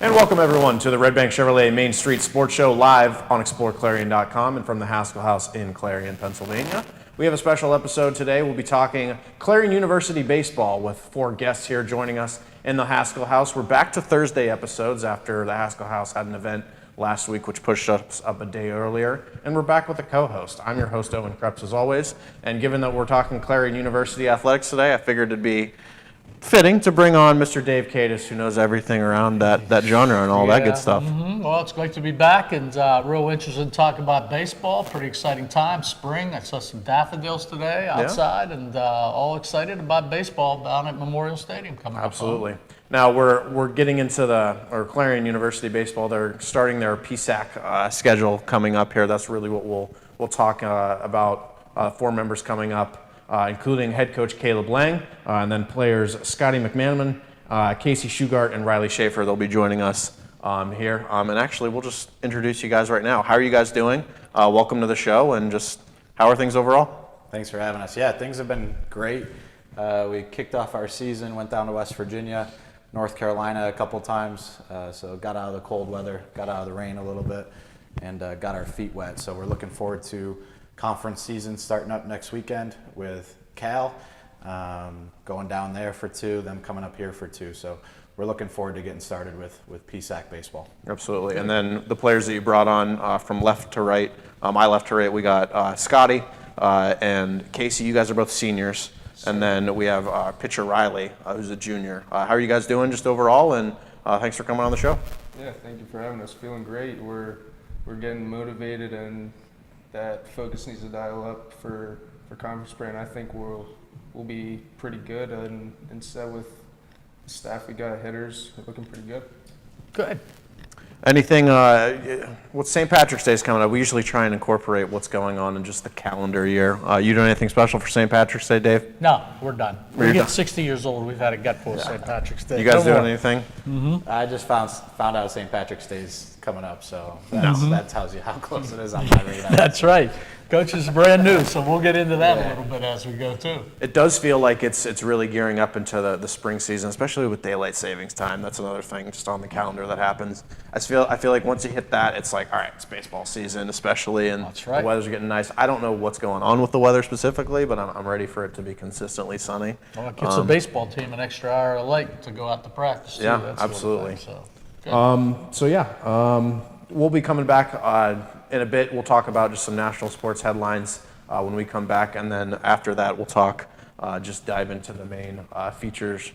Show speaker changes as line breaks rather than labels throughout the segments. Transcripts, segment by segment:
And welcome everyone to the Redbank Chevrolet Main Street Sports Show live on exploreClarion.com and from the Haskell House in Clarion, Pennsylvania. We have a special episode today. We'll be talking Clarion University baseball with 4 guests here joining us in the Haskell House. We're back to Thursday episodes after the Haskell House had an event last week which pushed us up a day earlier. And we're back with a co-host. I'm your host, Owen Krepps, as always. And given that we're talking Clarion University athletics today, I figured it'd be fitting to bring on Mr. Dave Kadis, who knows everything around that genre and all that good stuff.
Well, it's great to be back and real interested in talking about baseball. Pretty exciting time, spring. I saw some daffodils today outside and all excited about baseball down at Memorial Stadium coming up.
Absolutely. Now we're getting into Clarion University baseball. They're starting their PSAC schedule coming up here. That's really what we'll talk about. 4 members coming up. Including head coach Caleb Lang, and then players Scotty McManamon, Kasey, Shugart, and Reilly Shafer. They'll be joining us here. And actually, we'll just introduce you guys right now. How are you guys doing? Welcome to the show, and just how are things overall?
Thanks for having us. Yeah, things have been great. We kicked off our season, went down to West Virginia, North Carolina a couple times, so got out of the cold weather, got out of the rain a little bit, and got our feet wet. So we're looking forward to conference season starting up next weekend with Cal, going down there for 2, them coming up here for 2. So we're looking forward to getting started with PSAC baseball. Absolutely.
And then the players that you brought on from left to right, my left to right, we got Scotty and Kasey. You guys are both seniors. And then we have pitcher Reilly, who's a junior. How are you guys doing just overall? And thanks for coming on the show.
Yeah, thank you for having us. Feeling great. We're getting motivated, and that focus needs to dial up for conference play, and I think we'll be pretty good. And instead with the staff we got, hitters looking pretty good.
Good.
Anything, what's St. Patrick's Day is coming up. We usually try and incorporate what's going on in just the calendar year. You doing anything special for St. Patrick's Day, Dave?
No, we're done. We get 60 years old. We've had a gut full of St. Patrick's Day.
You guys doing anything?
Mm-hmm. I just found out St. Patrick's Day's coming up, so that tells you how close it is on my radar.
That's right. Coach is brand new, so we'll get into that a little bit as we go too.
It does feel like it's really gearing up into the spring season, especially with daylight savings time. That's another thing just on the calendar that happens. I feel like once you hit that, it's like, all right, it's baseball season, especially, and
That's right.
The weather's getting nice. I don't know what's going on with the weather specifically, but I'm ready for it to be consistently sunny.
Well, it gives the baseball team an extra hour of light to go out to practice too.
Yeah,
That's
absolutely.
So
We'll be coming back in a bit. We'll talk about just some national sports headlines when we come back, and then after that we'll talk, just dive into the main features,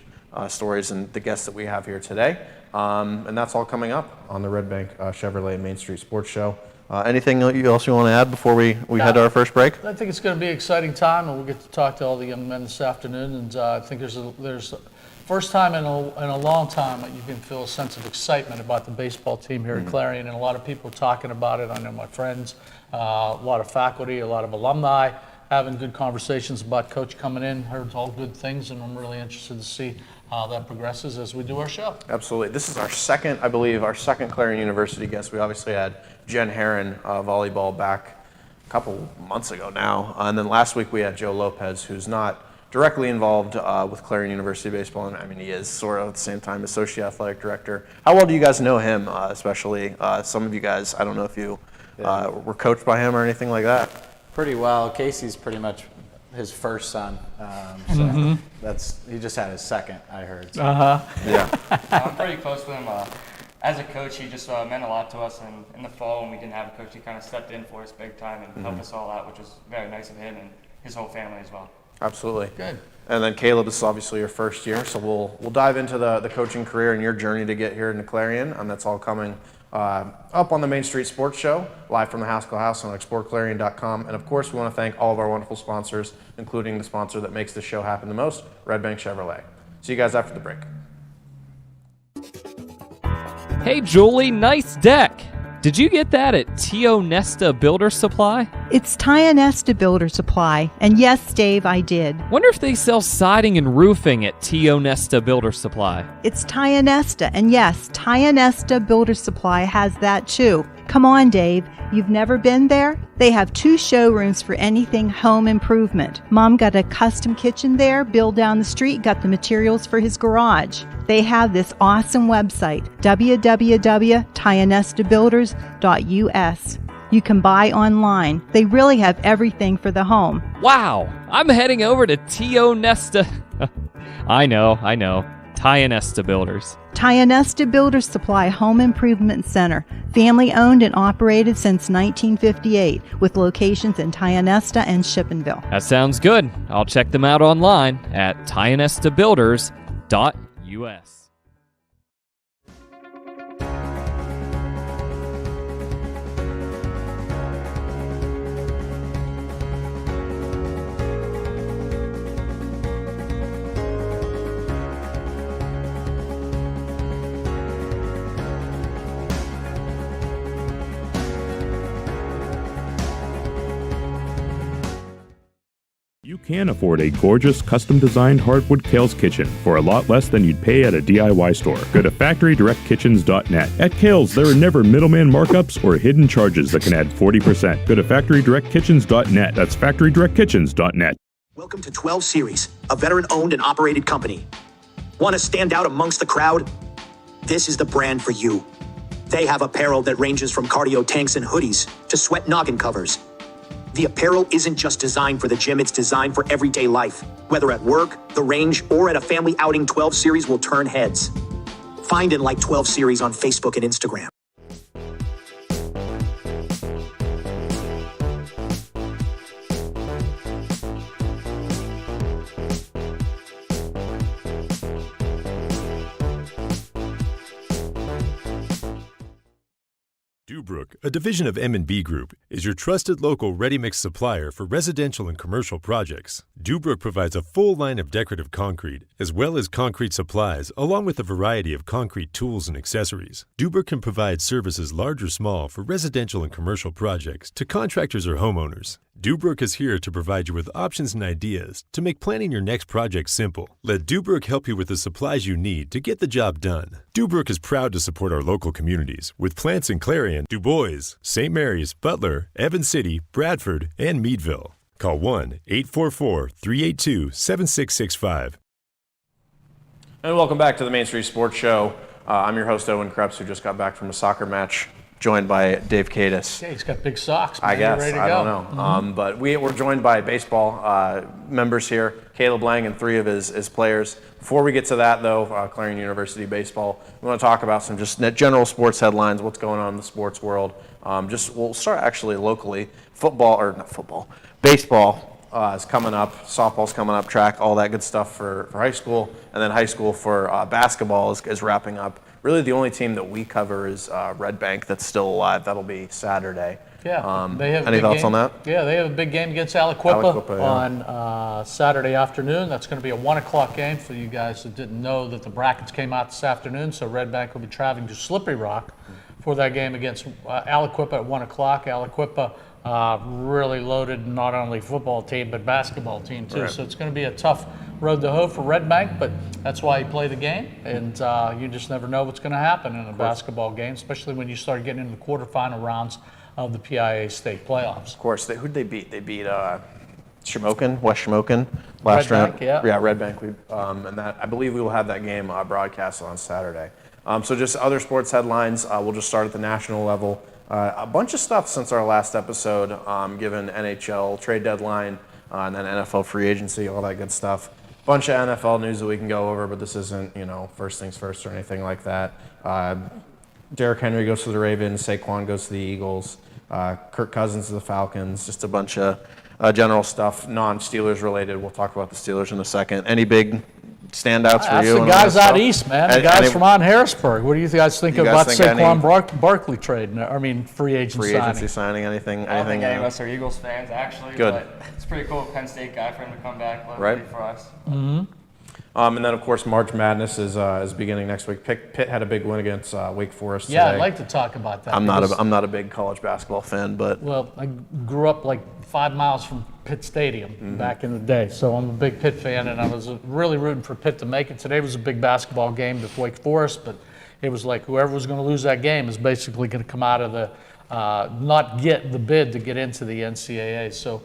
stories, and the guests that we have here today. And that's all coming up on the Redbank Chevrolet Main Street Sports Show. Anything else you want to add before we head to our first break?
I think it's going to be an exciting time, and we'll get to talk to all the young men this afternoon. And I think there's first time in a long time that you can feel a sense of excitement about the baseball team here at Clarion, and a lot of people talking about it. I know my friends, a lot of faculty, a lot of alumni having good conversations about Coach coming in. Heard all good things, and I'm really interested to see how that progresses as we do our show.
Absolutely. This is our second Clarion University guest. We obviously had Jen Herron, volleyball, back a couple months ago now. And then last week we had Joe Lopez, who's not directly involved with Clarion University baseball, and I mean he is sort of at the same time associate athletic director. How well do you guys know him, especially some of you guys? I don't know if you were coached by him or anything like that.
Pretty well. Casey's pretty much his first son, so he just had his second, I heard. So.
Yeah.
I'm pretty close with him. As a coach, he just meant a lot to us, and in the fall when we didn't have a coach, he kind of stepped in for us big time and helped us all out, which was very nice of him and his whole family as well.
Absolutely.
Good.
And then Caleb, this is obviously your first year, so we'll dive into the coaching career and your journey to get here into Clarion, and that's all coming up on the Main Street Sports Show, live from the Haskell House on exploreClarion.com. And of course, we want to thank all of our wonderful sponsors, including the sponsor that makes this show happen the most, Redbank Chevrolet. See you guys after the break.
Hey Julie, nice deck. Did you get that at Tio Nesta Builder Supply?
It's Tio Nesta Builder Supply, and yes, Dave, I did.
Wonder if they sell siding and roofing at Tio Nesta Builder Supply.
It's Tio Nesta, and yes, Tio Nesta Builder Supply has that too. Come on, Dave, you've never been there? They have 2 showrooms for anything home improvement. Mom got a custom kitchen there. Bill down the street got the materials for his garage. They have this awesome website, www.tionestabuilders.us. You can buy online. They really have everything for the home.
Wow, I'm heading over to Tio Nesta. I know. Tionesta Builders.
Tionesta Builders Supply Home Improvement Center, family owned and operated since 1958, with locations in Tionesta and Shippensville.
That sounds good. I'll check them out online at tionestabuilders.us.
You can afford a gorgeous, custom-designed hardwood Kale's kitchen for a lot less than you'd pay at a DIY store. Go to FactoryDirectKitchens.net. At Kale's, there are never middleman markups or hidden charges that can add 40%. Go to FactoryDirectKitchens.net. That's FactoryDirectKitchens.net.
Welcome to 12 Series, a veteran-owned and operated company. Want to stand out amongst the crowd? This is the brand for you. They have apparel that ranges from cardio tanks and hoodies to sweat noggin covers. The apparel isn't just designed for the gym, it's designed for everyday life. Whether at work, the range, or at a family outing, 12 Series will turn heads. Find and like 12 Series on Facebook and Instagram.
Dubrook, a division of M&B Group, is your trusted local ready-mix supplier for residential and commercial projects. Dubrook provides a full line of decorative concrete, as well as concrete supplies, along with a variety of concrete tools and accessories. Dubrook can provide services large or small for residential and commercial projects to contractors or homeowners. Dubrook is here to provide you with options and ideas to make planning your next project simple. Let Dubrook help you with the supplies you need to get the job done. Dubrook is proud to support our local communities with plants in Clarion, Du Bois, St. Mary's, Butler, Evans City, Bradford, and Meadville. Call 1-844-382-7665.
And welcome back to the Main Street Sports Show. I'm your host, Owen Krepps, who just got back from a soccer match, joined by Dave Kadis.
Yeah, he's got big socks, man.
I guess.
Ready to
I
go.
don't know. But we're joined by baseball members here, Caleb Lang and 3 of his players. Before we get to that, though, Clarion University baseball, we want to talk about some just general sports headlines, what's going on in the sports world. We'll start actually locally. Baseball is coming up, softball's coming up, track, all that good stuff for high school, and then high school for basketball is wrapping up. Really, the only team that we cover is Redbank that's still alive. That'll be Saturday.
Yeah. They have
any thoughts on that?
Yeah, they have a big game against Aliquippa
yeah.
on Saturday afternoon. That's going to be a 1 o'clock game for you guys that didn't know that the brackets came out this afternoon. So Redbank will be traveling to Slippery Rock for that game against Aliquippa at 1 o'clock. Aliquippa really loaded not only football team but basketball team too.
Right.
So it's going to be a tough road to hoe for Redbank, but that's why you play the game, and you just never know what's going to happen in a basketball game, especially when you start getting into the quarterfinal rounds of the PIA state playoffs.
Of course. Who'd they beat? They beat Shamokin, West Shamokin last
Redbank,
round.
yeah.
Yeah, Redbank. And that, I believe we will have that game broadcast on Saturday. So just other sports headlines. We'll just start at the national level. A bunch of stuff since our last episode, given NHL trade deadline and then NFL free agency, all that good stuff. Bunch of NFL news that we can go over, but this isn't, first things first or anything like that. Derrick Henry goes to the Ravens, Saquon goes to the Eagles, Kirk Cousins to the Falcons, just a bunch of general stuff, non-Steelers related. We'll talk about the Steelers in a second. Any big standouts for you?
That's the guys out east, man. The guys from on Harrisburg. What do you guys think about Saquon Barkley trade? Free agency
signing. Anything?
I don't think any of us are Eagles fans, actually.
Good.
But it's pretty cool, Penn State guy, for him to come back
right
for us.
Mm-hmm.
And then, of course, March Madness is beginning next week. Pitt had a big win against Wake Forest today.
Yeah, I'd like to talk about that.
I'm not a big college basketball fan, but
well, I grew up like 5 miles from Pitt Stadium back in the day, so I'm a big Pitt fan, and I was really rooting for Pitt to make it. Today was a big basketball game with Wake Forest, but it was like whoever was going to lose that game is basically going to come out of the not get the bid to get into the NCAA. So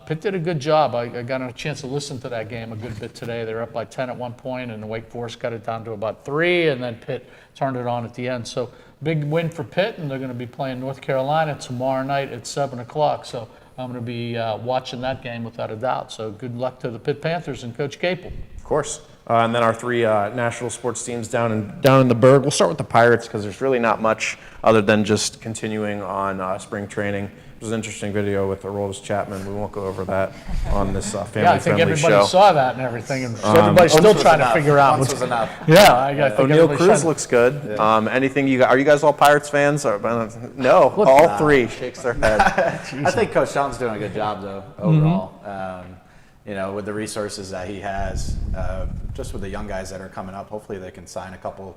Pitt did a good job. I got a chance to listen to that game a good bit today. They were up by 10 at one point, and Wake Forest got it down to about 3, and then Pitt turned it on at the end. So big win for Pitt, and they're going to be playing North Carolina tomorrow night at 7 o'clock. So I'm going to be watching that game without a doubt. So good luck to the Pitt Panthers and Coach Capel.
Of course. And then our 3 national sports teams down in the Berg. We'll start with the Pirates because there's really not much other than just continuing on spring training. It was an interesting video with Aroldis Chapman. We won't go over that on this family-friendly show.
Yeah, I think everybody saw that and everything, and everybody's still trying to figure out
Once was enough.
Yeah, I think
O'Neal Cruz looks good.
Yeah.
Anything you got? Are you guys all Pirates fans? Or, no, all 3 shakes their head.
I think Coach Sean's doing a good job, though, overall. You know, with the resources that he has, just with the young guys that are coming up, hopefully they can sign a couple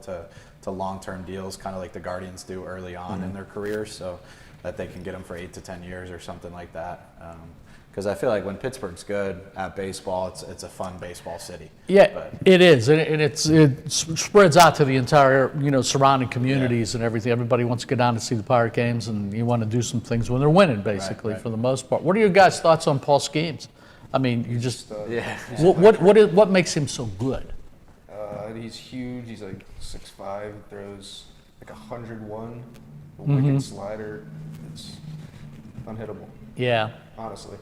to long-term deals, kind of like the Guardians do early on in their careers, so that they can get them for 8 to 10 years or something like that. Because I feel like when Pittsburgh's good at baseball, it's a fun baseball city.
Yeah, it is, and it spreads out to the entire surrounding communities and everything. Everybody wants to get down to see the Pirate games, and you want to do some things when they're winning, basically, for the most part. What are your guys' thoughts on Paul Skeens? I mean, you just what makes him so good?
He's huge. He's like 6'5", throws like 101. The wicked slider. It's unhittable.
Yeah.
Honestly.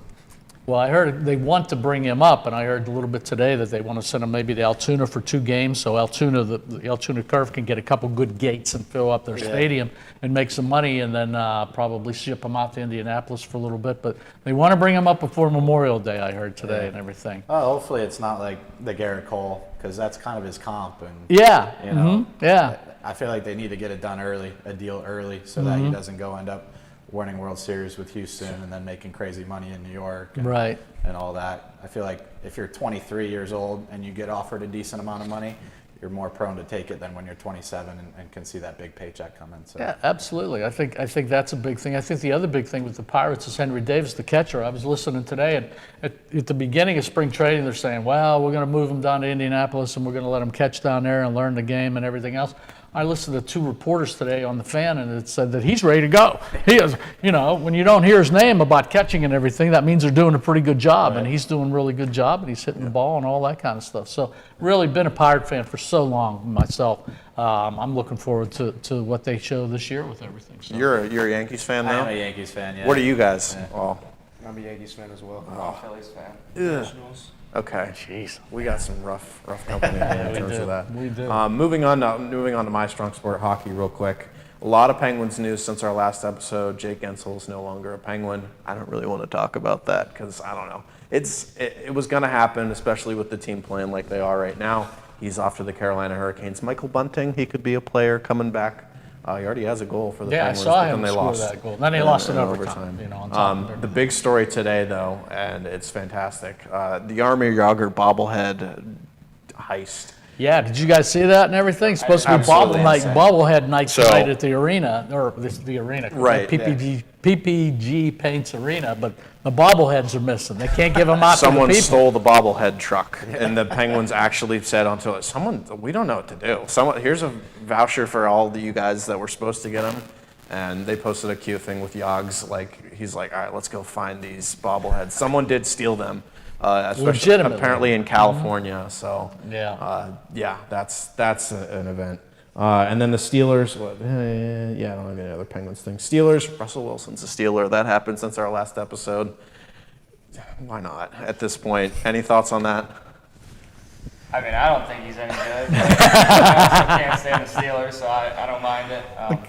Well, I heard they want to bring him up, and I heard a little bit today that they want to send him maybe to Altoona for 2 games, so the Altoona Curve can get a couple good gates and fill up their stadium and make some money, and then probably ship him out to Indianapolis for a little bit. But they want to bring him up before Memorial Day, I heard today, and everything.
Oh, hopefully it's not like the Garrett Cole, because that's kind of his comp, and I feel like they need to get it done early, a deal early, so that he doesn't go end up winning World Series with Houston and then making crazy money in New York and all that. I feel like if you're 23 years old and you get offered a decent amount of money, you're more prone to take it than when you're 27 and can see that big paycheck coming. So.
Yeah, absolutely. I think that's a big thing. I think the other big thing with the Pirates is Henry Davis, the catcher. I was listening today, and at the beginning of spring training, they're saying, well, we're going to move him down to Indianapolis, and we're going to let him catch down there and learn the game and everything else. I listened to 2 reporters today on the Fan, and it said that he's ready to go. He is, when you don't hear his name about catching and everything, that means they're doing a pretty good job, and he's doing a really good job, and he's hitting the ball and all that kind of stuff. So really been a Pirate fan for so long myself. I'm looking forward to what they show this year with everything. So.
You're a Yankees fan now?
I am a Yankees fan, yeah.
What are you guys?
Yeah.
Oh.
I'm a Yankees fan as well.
I'm a Phillies fan.
Nationals.
Okay. Jeez, we got some rough company in terms of that.
We do.
Moving on to my strong sport, hockey, real quick. A lot of Penguins news since our last episode. Jake Guentzel is no longer a Penguin. I don't really want to talk about that because I don't know. It was going to happen, especially with the team playing like they are right now. He's off to the Carolina Hurricanes. Michael Bunting, he could be a player coming back. He already has a goal for the Penguins.
Yeah, I saw him
but then they
score
lost.
That goal. Then they lost in overtime. On top of
the big story today, though, and it's fantastic, the Jaromir Jagr bobblehead heist.
Yeah, did you guys see that and everything? It's supposed to be bobblehead night tonight at the arena, or the arena,
right?
PPG Paints Arena, but the bobbleheads are missing. They can't give them out to the people.
Someone stole the bobblehead truck, and the Penguins actually said onto it, we don't know what to do. Here's a voucher for all of you guys that were supposed to get them. And they posted a cute thing with Yogs, he's like, all right, let's go find these bobbleheads. Someone did steal them, especially apparently in California. So that's an event. And then the Steelers, I don't have any other Penguins thing. Steelers, Russell Wilson's a Steeler. That happened since our last episode. Why not at this point? Any thoughts on that?
I mean, I don't think he's any good. But I can't stand the Steelers, so I don't mind it.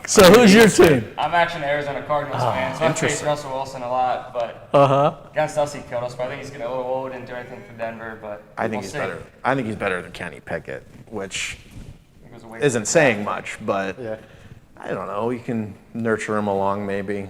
So who's your team?
I'm actually an Arizona Cardinals fan, so I face Russell Wilson a lot. But against us, he killed us. But I think he's going to old and do anything for Denver. But
I think he's better. I think he's better than Kenny Pickett, which isn't saying much, but I don't know. You can nurture him along, maybe.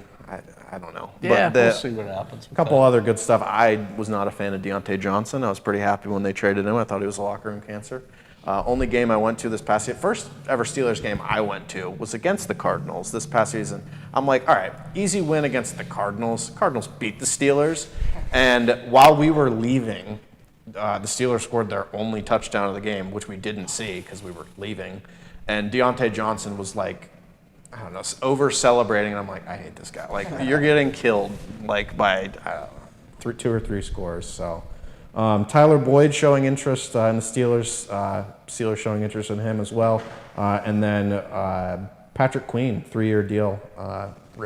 I don't know.
Yeah,
but
we'll see what happens.
A couple other good stuff. I was not a fan of Deontay Johnson. I was pretty happy when they traded him. I thought he was a locker room cancer. Only game I went to this past season, first ever Steelers game I went to was against the Cardinals this past season. I'm like, all right, easy win against the Cardinals. Cardinals beat the Steelers. And while we were leaving, the Steelers scored their only touchdown of the game, which we didn't see because we were leaving. And Deontay Johnson was like I don't know, over celebrating, and I'm like, I hate this guy. Like, you're getting killed like by 2 or 3 scores. So Tyler Boyd showing interest in the Steelers. Steelers showing interest in him as well. And then Patrick Queen, 3-year deal,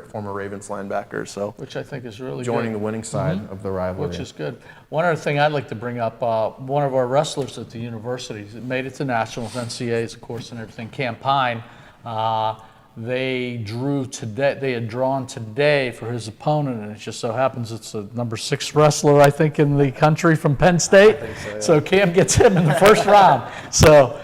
former Ravens linebacker. So
which I think is really
joining
good.
the winning side of the rivalry,
which is good. One other thing I'd like to bring up: one of our wrestlers at the university made it to nationals, NCAAs, of course, and everything. Cam Pine. They drew today. They had drawn today for his opponent, and it just so happens it's a number 6 wrestler, I think, in the country from Penn State.
I think so, yeah.
So Cam gets him in the first round. So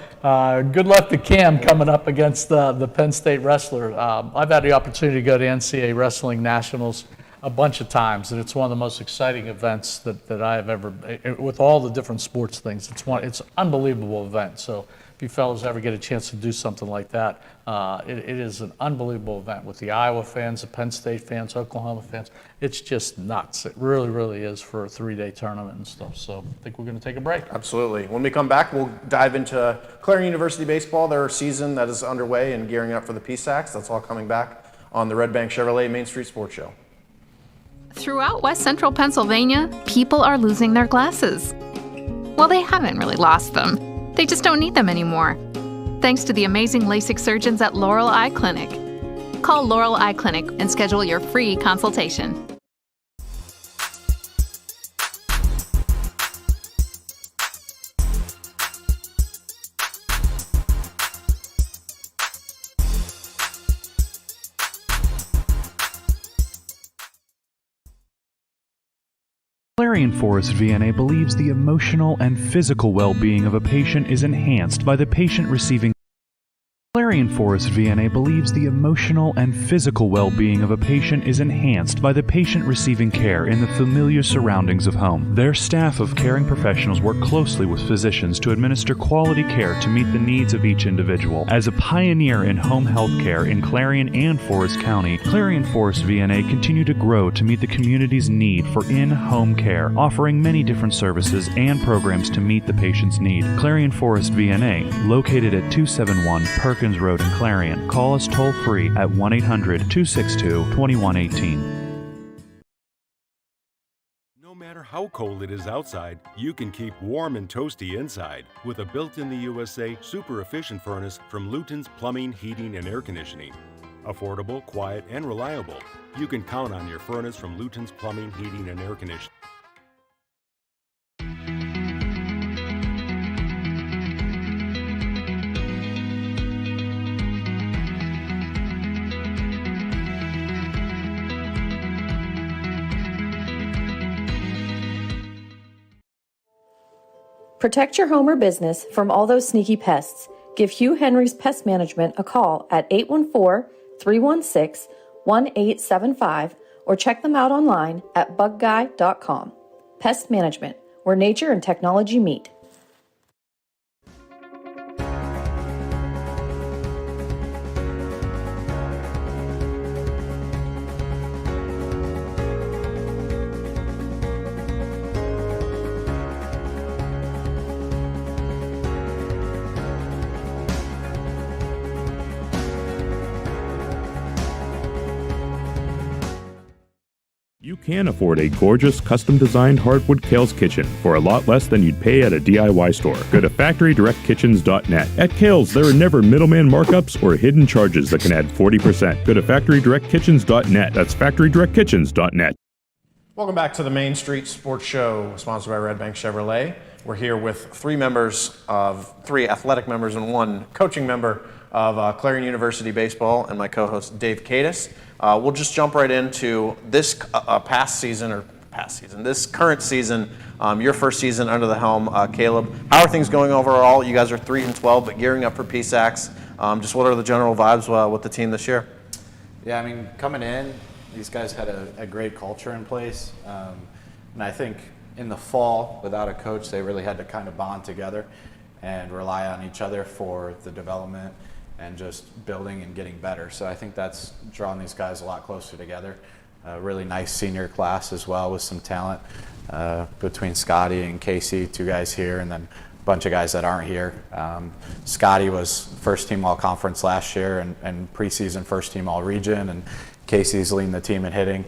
good luck to Cam coming up against the Penn State wrestler. I've had the opportunity to go to NCAA Wrestling Nationals a bunch of times, and it's one of the most exciting events that I have ever, with all the different sports things. It's an unbelievable event. So if you fellas ever get a chance to do something like that, it is an unbelievable event with the Iowa fans, the Penn State fans, Oklahoma fans. It's just nuts. It really, really is for a 3-day tournament and stuff. So I think we're going to take a break.
Absolutely. When we come back, we'll dive into Clarion University baseball, their season that is underway and gearing up for the PSACs. That's all coming back on the Redbank Chevrolet Main Street Sports Show.
Throughout West Central Pennsylvania, people are losing their glasses. Well, they haven't really lost them. They just don't need them anymore. Thanks to the amazing LASIK surgeons at Laurel Eye Clinic. Call Laurel Eye Clinic and schedule your free consultation.
Clarion Forest VNA believes the emotional and physical well-being of a patient is enhanced by the patient receiving. Clarion Forest VNA believes the emotional and physical well-being of a patient is enhanced by the patient receiving care in the familiar surroundings of home. Their staff of caring professionals work closely with physicians to administer quality care to meet the needs of each individual. As a pioneer in home health care in Clarion and Forest County, Clarion Forest VNA continue to grow to meet the community's need for in-home care, offering many different services and programs to meet the patient's need. Clarion Forest VNA, located at 271 Perkins Road in Clarion. Call us toll-free at 1-800-262-2118.
No matter how cold it is outside, you can keep warm and toasty inside with a built-in-the-USA super efficient furnace from Luton's Plumbing, Heating, and Air Conditioning. Affordable, quiet, and reliable. You can count on your furnace from Luton's Plumbing, Heating, and Air Conditioning.
Protect your home or business from all those sneaky pests. Give Hugh Henry's Pest Management a call at 814-316-1875 or check them out online at bugguy.com. Pest Management, where nature and technology meet.
You can afford a gorgeous, custom-designed hardwood Kales kitchen for a lot less than you'd pay at a DIY store. Go to FactoryDirectKitchens.net. At Kales, there are never middleman markups or hidden charges that can add 40%. Go to FactoryDirectKitchens.net. That's FactoryDirectKitchens.net.
Welcome back to the Main Street Sports Show, sponsored by Redbank Chevrolet. We're here with three athletic members and one coaching member of Clarion University Baseball, and my co-host Dave Kadis. We'll just jump right into this this current season, your first season under the helm, Caleb. How are things going overall? You guys are 3-12, but gearing up for PSACs. Just what are the general vibes with the team this year?
Yeah, I mean, coming in, these guys had a great culture in place. And I think in the fall, without a coach, they really had to kind of bond together and rely on each other for the development and just building and getting better. So I think that's drawn these guys a lot closer together. A really nice senior class as well with some talent between Scotty and Kasey, two guys here, and then a bunch of guys that aren't here. Scotty was first team all conference last year and preseason first team all region, and Kasey's leading the team in hitting.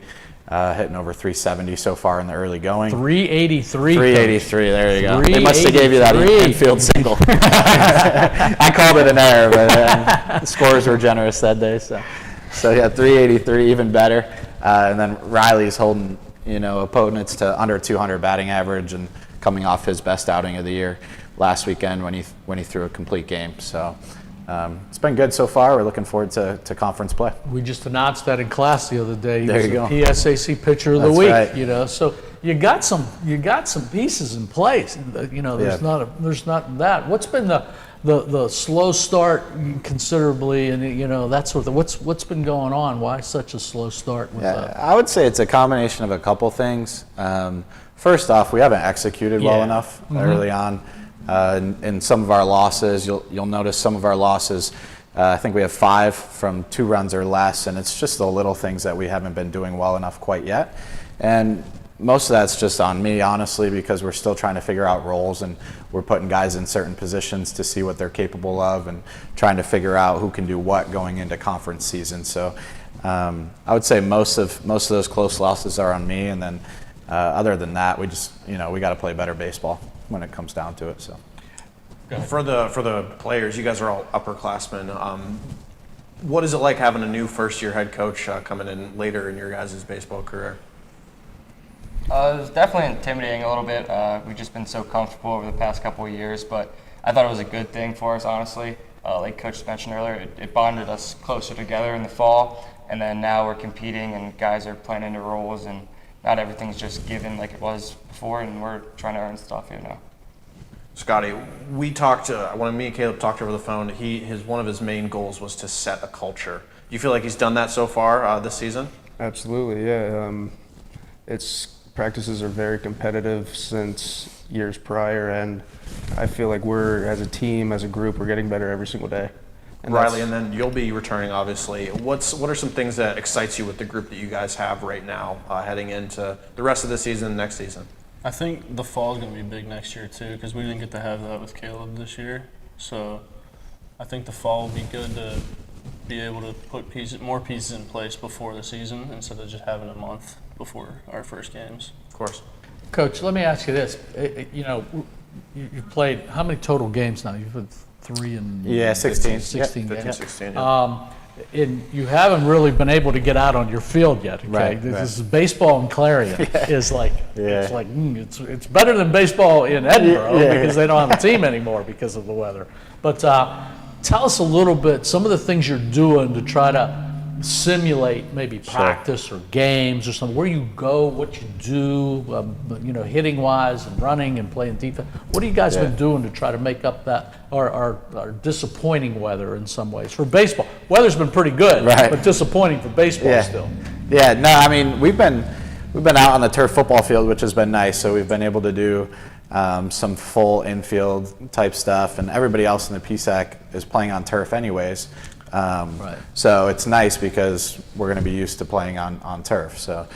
Hitting over 370 so far in the early going.
383.
383, there you go. They must have gave you that infield single. I called it an error, but the scores were generous that day. So yeah, 383, even better. And then Reilly's holding, opponents to under 200 batting average and coming off his best outing of the year last weekend when he threw a complete game. So it's been good so far. We're looking forward to conference play.
We just announced that in class the other day.
There you go.
PSAC Pitcher of the
That's
Week.
right.
So you got some pieces in place. There's not that. What's been the slow start considerably, and that sort of what's been going on? Why such a slow start with that?
I would say it's a combination of a couple things. First off, we haven't executed well enough early on. In some of our losses, you'll notice some of our losses, I think we have 5 from 2 runs or less, and it's just the little things that we haven't been doing well enough quite yet. And most of that's just on me, honestly, because we're still trying to figure out roles, and we're putting guys in certain positions to see what they're capable of and trying to figure out who can do what going into conference season. So I would say most of those close losses are on me, and then other than that, we just we got to play better baseball when it comes down to it. So
for the players, you guys are all upperclassmen. What is it like having a new first-year head coach coming in later in your guys' baseball career?
It was definitely intimidating a little bit. We've just been so comfortable over the past couple of years, but I thought it was a good thing for us, honestly. Like Coach mentioned earlier, it bonded us closer together in the fall, and then now we're competing and guys are playing into roles, and not everything's just given like it was before, and we're trying to earn stuff here now.
Scotty, we talked, when me and Caleb talked over the phone, one of his main goals was to set a culture. Do you feel like he's done that so far this season?
Absolutely, yeah. Practices are very competitive since years prior, and I feel like we're, as a team, as a group, we're getting better every single day. And
Reilly, and then you'll be returning, obviously. What are some things that excites you with the group that you guys have right now heading into the rest of the season and next season?
I think the fall is going to be big next year, too, because we didn't get to have that with Caleb this year. So I think the fall will be good to be able to put more pieces in place before the season instead of just having a month before our first games.
Of course.
Coach, let me ask you this. You've played how many total games now? You've played 3 and
16.
16
15,
games.
16, yeah.
And you haven't really been able to get out on your field yet. Okay,
Right.
This is baseball in Clarion. It's better than baseball in Edinburgh because they don't have a team anymore because of the weather. But tell us a little bit some of the things you're doing to try to simulate maybe practice or games or something. Where you go, what you do, hitting wise and running and playing defense. What have you guys been doing to try to make up that our disappointing weather in some ways for baseball? Weather's been pretty good, but disappointing for baseball still.
Yeah, no, I mean we've been out on the turf football field, which has been nice. So we've been able to do some full infield type stuff, and everybody else in the PSAC is playing on turf anyways. So it's nice because we're going to be used to playing on turf. So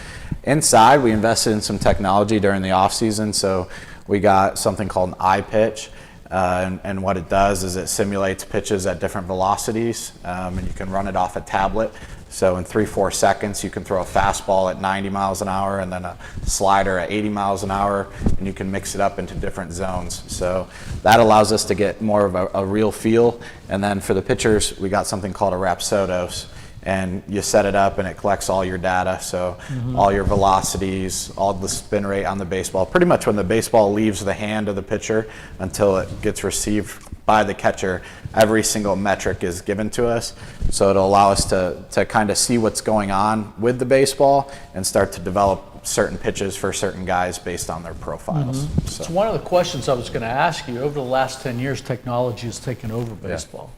inside, we invested in some technology during the off season. So we got something called an iPitch, and what it does is it simulates pitches at different velocities, and you can run it off a tablet. So in 3-4 seconds, you can throw a fastball at 90 miles an hour and then a slider at 80 miles an hour, and you can mix it up into different zones. So that allows us to get more of a real feel. And then for the pitchers, we got something called a Rapsodos, and you set it up and it collects all your data. So all your velocities, all the spin rate on the baseball, pretty much when the baseball leaves the hand of the pitcher until it gets received by the catcher, every single metric is given to us. So it'll allow us to kind of see what's going on with the baseball and start to develop certain pitches for certain guys based on their profiles. So.
It's one of the questions I was going to ask you. Over the last 10 years, technology has taken over baseball.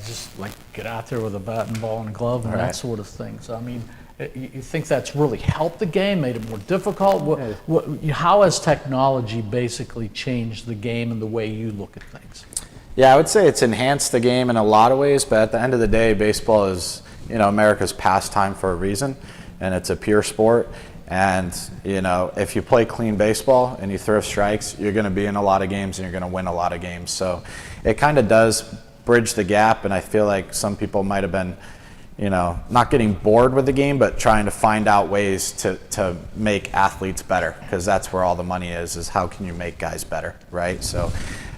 Just like get out there with a bat and ball and glove and that sort of thing. So, I mean, you think that's really helped the game, made it more difficult? How has technology basically changed the game and the way you look at things?
Yeah, I would say it's enhanced the game in a lot of ways, but at the end of the day, baseball is America's pastime for a reason, and it's a pure sport. And, you know, if you play clean baseball and you throw strikes, you're going to be in a lot of games and you're going to win a lot of games. So it kind of does bridge the gap, and I feel like some people might have been, you know, not getting bored with the game, but trying to find out ways to make athletes better, because that's where all the money is how can you make guys better, right? So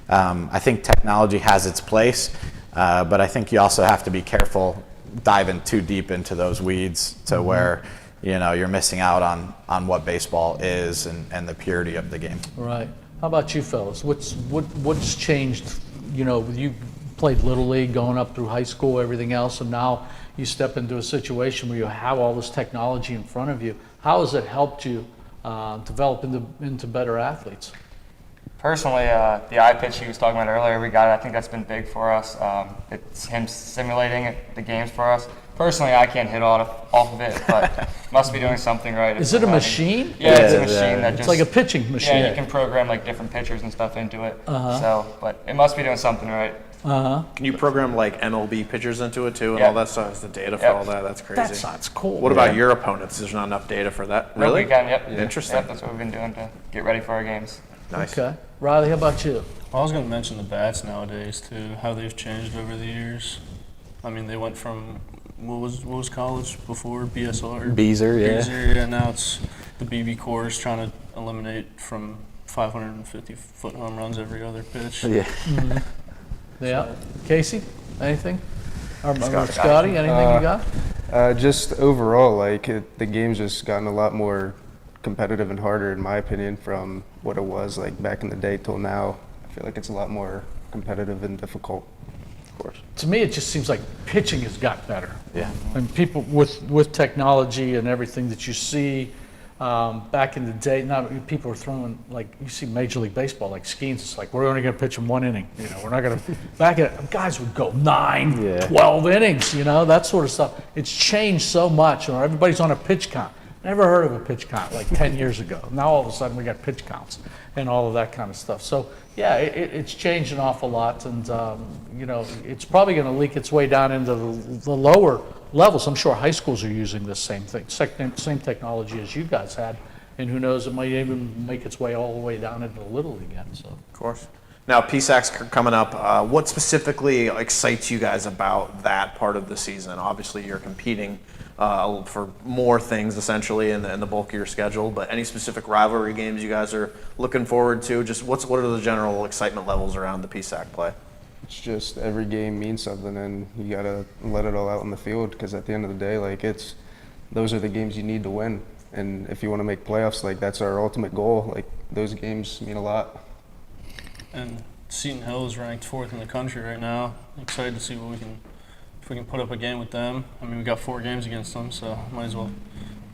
I think technology has its place, but I think you also have to be careful diving too deep into those weeds to where, you know, you're missing out on what baseball is and the purity of the game.
Right. How about you fellas? What's changed? You know, you played Little League going up through high school, everything else, and now you step into a situation where you have all this technology in front of you. How has it helped you develop into better athletes?
Personally, the eye pitch he was talking about earlier, we got it. I think that's been big for us. It's him simulating the games for us. Personally, I can't hit off of it, but must be doing something right.
Is it a machine?
Yeah, it's a machine that just...
It's like a pitching machine.
Yeah, you can program like different pitchers and stuff into it. So, but it must be doing something right.
Can you program like MLB pitchers into it too, and all that stuff? Is the data for all that? That's crazy.
That sounds cool.
What about your opponents? There's not enough data for that.
No,
Really?
we can, yep.
Interesting.
Yep, that's what we've been doing to get ready for our games.
Nice.
Okay. Reilly, how about you?
I was going to mention the bats nowadays too, how they've changed over the years. I mean, they went from what was college before, BSR?
Beezer, yeah.
Beezer, yeah. Now it's the BB cores trying to eliminate from 550-foot home runs every other pitch.
Yeah.
Yeah. Kasey, anything? Or Scotty, anything you got?
Just overall, like the game's just gotten a lot more competitive and harder, in my opinion, from what it was like back in the day till now. I feel like it's a lot more competitive and difficult. Of course.
To me, it just seems like pitching has got better.
Yeah.
And people with technology and everything that you see, back in the day, now people are throwing, like, you see Major League Baseball, like Skeens, it's like, we're only going to pitch them 1 inning. You know, we're not going to, guys would go 9, 12 innings, you know, that sort of stuff. It's changed so much. You know, everybody's on a pitch count. Never heard of a pitch count like 10 years ago. Now all of a sudden we got pitch counts and all of that kind of stuff. So yeah, it's changed an awful lot, and you know, it's probably going to leak its way down into the lower levels. I'm sure high schools are using this same thing, same technology as you guys had, and who knows, it might even make its way all the way down into the Little League again. So
of course. Now, PSAC's coming up. What specifically excites you guys about that part of the season? Obviously, you're competing for more things, essentially, in the bulk of your schedule, but any specific rivalry games you guys are looking forward to? Just what are the general excitement levels around the PSAC play?
It's just every game means something, and you got to let it all out on the field, because at the end of the day, like, those are the games you need to win. And if you want to make playoffs, like, that's our ultimate goal. Like, those games mean a lot.
And Seton Hill is ranked 4th in the country right now. Excited to see what if we can put up a game with them. I mean, we got 4 games against them, so might as well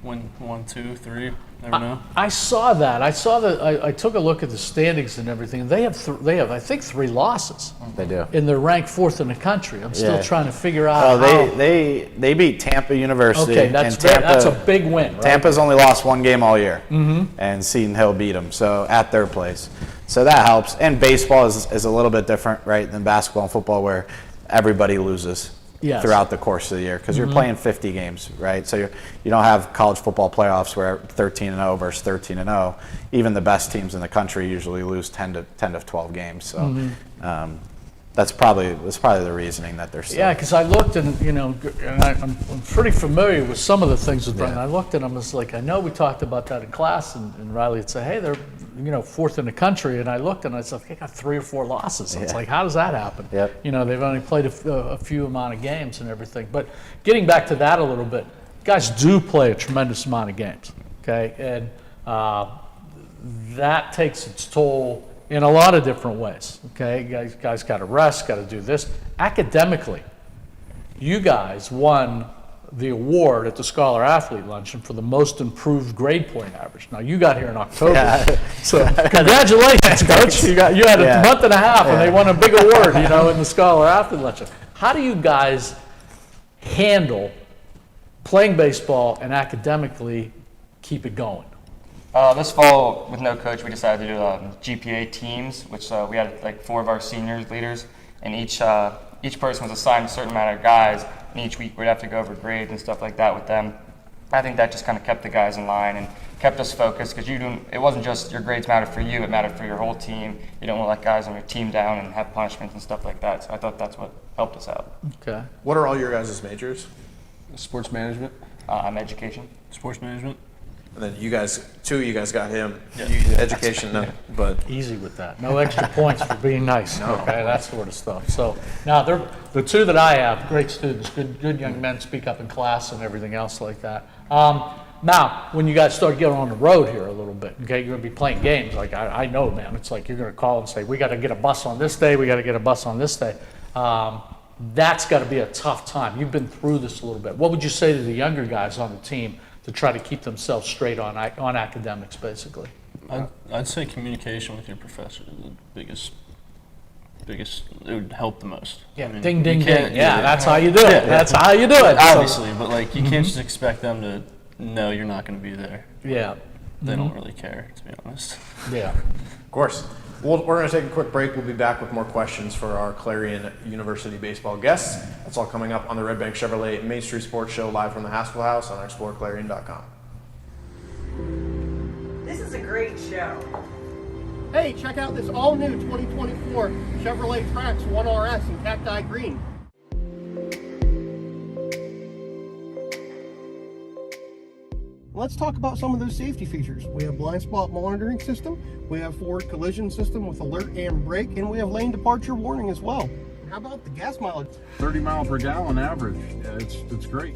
win 1, 2, 3. Never know.
I saw that. I took a look at the standings and everything. They have I think 3 losses.
They do.
And they're ranked 4th in the country. I'm still trying to figure out.
Oh, they beat Tampa University.
Okay, that's a big win. Right?
Tampa's only lost 1 game all year, and Seton Hill beat them. So at their place, so that helps. And baseball is a little bit different, right, than basketball and football, where everybody loses.
Yes.
Throughout the course of the year, because you're playing 50 games, right? So you don't have college football playoffs where 13-0 versus 13-0. Even the best teams in the country usually lose 10 to 12 games. So that's probably the reasoning that they're still.
Yeah, because I looked and I'm pretty familiar with some of the things with Brent. I looked and I was like, I know we talked about that in class, and Reilly would say, hey, they're 4th in the country, and I looked and I said, they got 3 or 4 losses. It's like, how does that happen?
Yep.
You know, they've only played a few amount of games and everything. But getting back to that a little bit, guys do play a tremendous amount of games, okay? And that takes its toll in a lot of different ways, okay? Guys got to rest, got to do this. Academically, you guys won the award at the Scholar Athlete Luncheon for the most improved grade point average. Now, you got here in October, so congratulations, Coach. You had a month and a half, and they won a big award, in the Scholar Athlete Luncheon. How do you guys handle playing baseball and academically keep it going?
This fall, with no coach, we decided to do GPA teams, which we had like 4 of our seniors leaders, and each person was assigned a certain amount of guys, and each week we'd have to go over grades and stuff like that with them. I think that just kind of kept the guys in line and kept us focused because it wasn't just your grades mattered for you, it mattered for your whole team. You don't want to let guys on your team down and have punishments and stuff like that. So I thought that's what helped us out.
Okay.
What are all your guys' majors?
Sports management.
I'm education.
Sports management.
And then you guys, two of you guys got him.
Yeah.
Education, no, but
Easy with that. No extra points for being nice. Okay, that sort of stuff. So now the two that I have, great students, good young men, speak up in class and everything else like that. Now, when you guys start getting on the road here a little bit, okay, you're going to be playing games. Like I know, man, it's like you're going to call and say, we got to get a bus on this day, we got to get a bus on this day. That's got to be a tough time. You've been through this a little bit. What would you say to the younger guys on the team to try to keep themselves straight on academics, basically?
I'd say communication with your professor is the biggest. It would help the most.
Yeah,
I mean,
ding, ding,
you
ding.
can't-
Yeah, that's how you do it. That's how you do it.
Obviously, but like you can't just expect them to know you're not going to be there.
Yeah.
They don't really care, to be honest.
Yeah.
of course. We're going to take a quick break. We'll be back with more questions for our Clarion University baseball guests. That's all coming up on the Redbank Chevrolet Main Street Sports Show live from the Haskell House on exploreClarion.com.
This is a great show.
Hey, check out this all-new 2024 Chevrolet Trax 1RS in cacti green. Let's talk about some of those safety features. We have blind spot monitoring system, we have forward collision system with alert and brake, and we have lane departure warning as well. How about the gas mileage?
30 miles per gallon average. Yeah, it's great.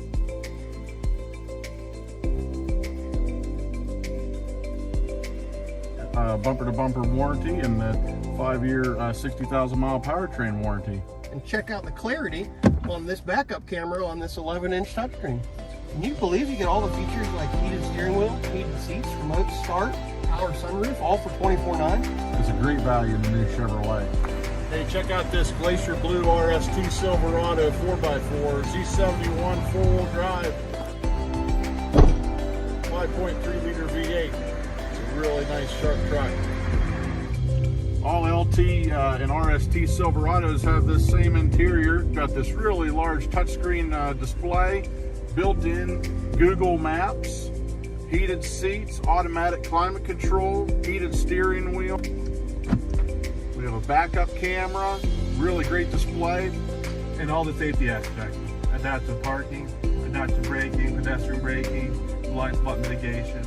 Bumper-to-bumper warranty and the 5-year 60,000 mile powertrain warranty.
And check out the clarity on this backup camera on this 11-inch touchscreen. Can you believe you get all the features like heated steering wheel, heated seats, remote start, power sunroof, all for $24,900?
It's a great value in the new Chevrolet. Hey, check out this Glacier Blue RST Silverado 4x4 Z71 four-wheel drive, 5.3 liter V8. It's a really nice sharp truck. All LT and RST Silverados have this same interior. Got this really large touchscreen display, built-in Google Maps, heated seats, automatic climate control, heated steering wheel. We have a backup camera, really great display, and all the safety aspects. Adaptive parking, adaptive braking, pedestrian braking, blind spot mitigation.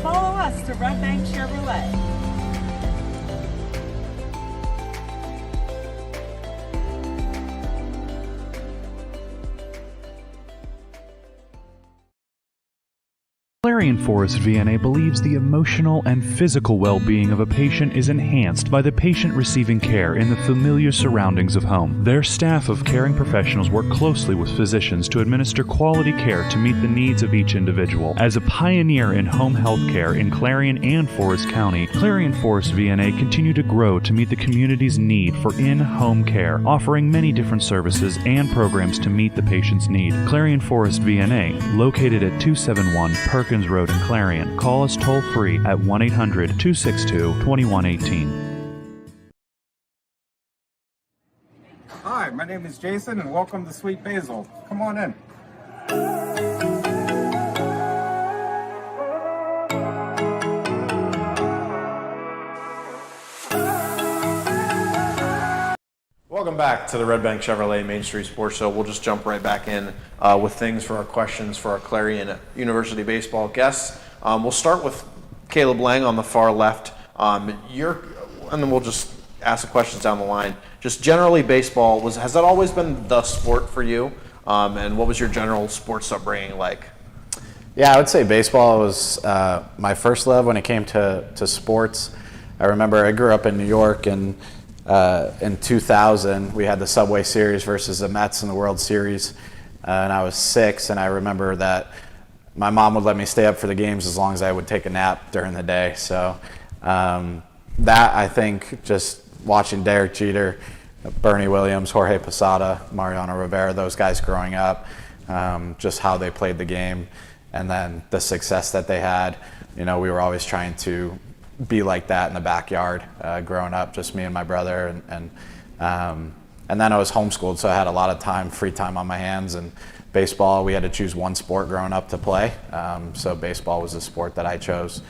Follow us to Redbank Chevrolet.
Clarion Forest VNA believes the emotional and physical well-being of a patient is enhanced by the patient receiving care in the familiar surroundings of home. Their staff of caring professionals work closely with physicians to administer quality care to meet the needs of each individual. As a pioneer in home health care in Clarion and Forest County, Clarion Forest VNA continue to grow to meet the community's need for in-home care, offering many different services and programs to meet the patient's need. Clarion Forest VNA, located at 271 Perkins Road in Clarion. Call us toll-free at 1-800-262-2118.
Hi, my name is Jason, and welcome to Sweet Basil. Come on in.
Welcome back to the Redbank Chevrolet Main Street Sports Show. We'll just jump right back in with things for our questions for our Clarion University baseball guests. We'll start with Caleb Lang on the far left. And then we'll just ask the questions down the line. Just generally, baseball has that always been the sport for you? And what was your general sports upbringing like?
Yeah, I would say baseball was my first love when it came to sports. I remember I grew up in New York, and in 2000 we had the Subway Series versus the Mets in the World Series, and I was 6, and I remember that my mom would let me stay up for the games as long as I would take a nap during the day. So that, I think, just watching Derek Jeter, Bernie Williams, Jorge Posada, Mariano Rivera, those guys growing up, just how they played the game, and then the success that they had. You know, we were always trying to be like that in the backyard growing up, just me and my brother, and And then I was homeschooled, so I had a lot of free time on my hands. And baseball, we had to choose one sport growing up to play. So baseball was the sport that I chose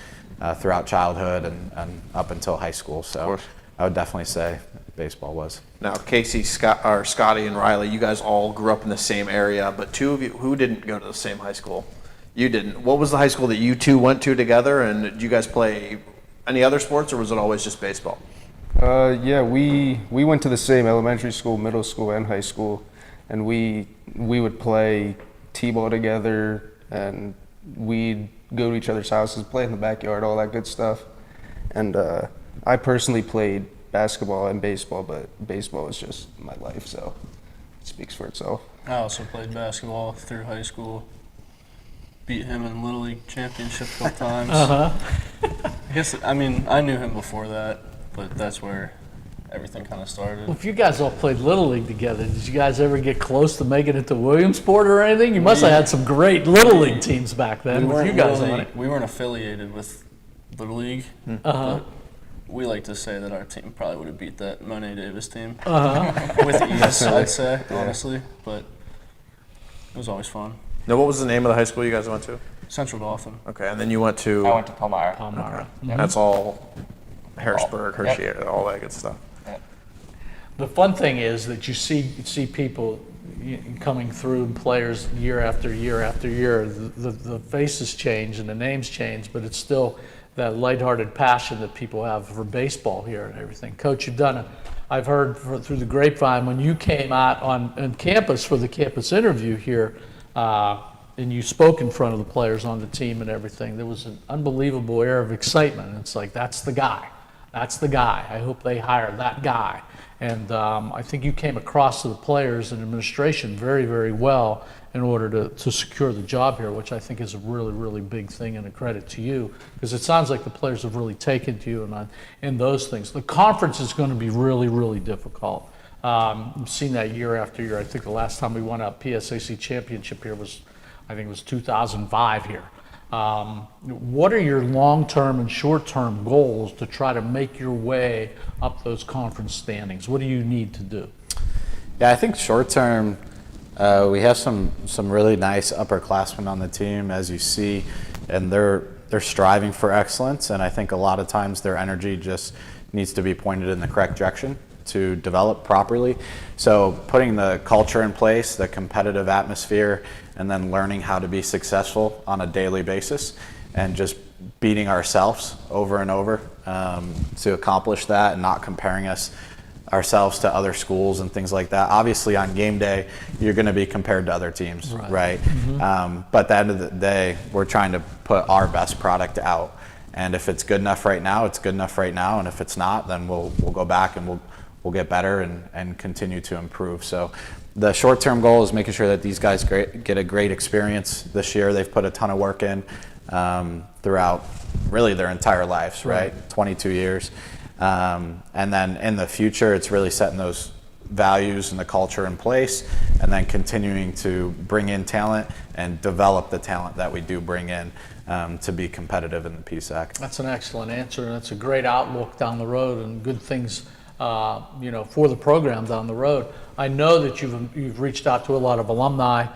throughout childhood and up until high school. So I would definitely say baseball was.
Now, Kasey, Scotty, and Reilly, you guys all grew up in the same area, but two of you who didn't go to the same high school. You didn't. What was the high school that you two went to together, and did you guys play any other sports, or was it always just baseball?
Yeah, we went to the same elementary school, middle school, and high school, and we would play t-ball together, and we'd go to each other's houses, play in the backyard, all that good stuff. And I personally played basketball and baseball, but baseball is just my life, so it speaks for itself.
I also played basketball through high school. Beat him in Little League championship a couple times. I knew him before that, but that's where everything kind of started.
Well, if you guys all played Little League together, did you guys ever get close to making it to Williamsport or anything? You must have had some great Little League teams back then with you guys on it.
We weren't affiliated with Little League, but we like to say that our team probably would have beat that Monet Davis team with ease, I'd say, honestly. But it was always fun.
Now, what was the name of the high school you guys went to?
Central Dauphin.
Okay, and then you went to?
I went to Palmyra.
Palmyra.
Okay. That's all Harrisburg, Hershey, all that good stuff.
The fun thing is that you see people coming through, players year after year after year. The faces change and the names change, but it's still that lighthearted passion that people have for baseball here and everything. Coach, you've done it. I've heard through the grapevine when you came out on campus for the campus interview here, and you spoke in front of the players on the team and everything, there was an unbelievable air of excitement. It's like, that's the guy. That's the guy. I hope they hire that guy. And I think you came across to the players and administration very, very well in order to secure the job here, which I think is a really, really big thing and a credit to you, because it sounds like the players have really taken to you in those things. The conference is going to be really, really difficult. I've seen that year after year. I think the last time we won a PSAC championship here was, I think it was 2005 here. What are your long-term and short-term goals to try to make your way up those conference standings? What do you need to do?
Yeah, I think short-term, we have some really nice upperclassmen on the team, as you see, and they're striving for excellence, and I think a lot of times their energy just needs to be pointed in the correct direction to develop properly. So putting the culture in place, the competitive atmosphere, and then learning how to be successful on a daily basis and just beating ourselves over and over to accomplish that, and not comparing ourselves to other schools and things like that. Obviously on game day, you're going to be compared to other teams, right? But at the end of the day, we're trying to put our best product out. And if it's good enough right now, it's good enough right now. And if it's not, then we'll go back and we'll get better and continue to improve. So the short-term goal is making sure that these guys get a great experience this year. They've put a ton of work in throughout really their entire lives, right? 22 years. And then in the future, it's really setting those values and the culture in place, and then continuing to bring in talent and develop the talent that we do bring in to be competitive in the PSAC.
That's an excellent answer, and that's a great outlook down the road and good things for the program down the road. I know that you've reached out to a lot of alumni,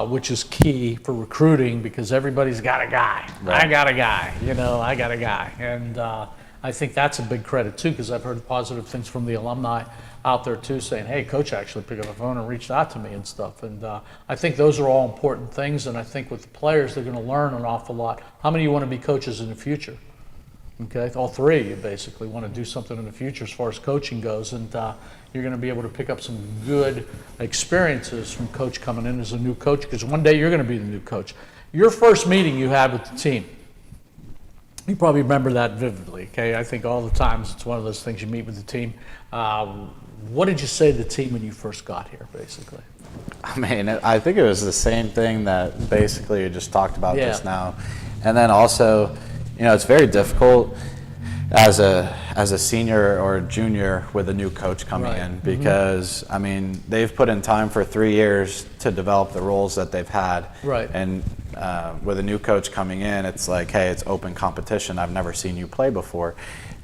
which is key for recruiting, because everybody's got a guy. I got a guy, I got a guy. And I think that's a big credit too, because I've heard positive things from the alumni out there too, saying, hey, coach actually picked up the phone and reached out to me and stuff. And I think those are all important things, and I think with the players, they're going to learn an awful lot. How many of you want to be coaches in the future? Okay, all three of you basically want to do something in the future as far as coaching goes, and you're going to be able to pick up some good experiences from coach coming in as a new coach, because one day you're going to be the new coach. Your first meeting you had with the team, you probably remember that vividly, okay? I think all the times it's one of those things you meet with the team. What did you say to the team when you first got here, basically?
I mean, I think it was the same thing that basically you just talked about just now. And then also, it's very difficult as a senior or a junior with a new coach coming in, because I mean, they've put in time for 3 years to develop the roles that they've had. And with a new coach coming in, it's like, hey, it's open competition. I've never seen you play before.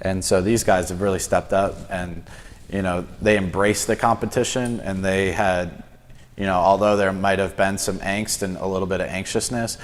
And so these guys have really stepped up, and they embraced the competition, and they had, although there might have been some angst and a little bit of anxiousness,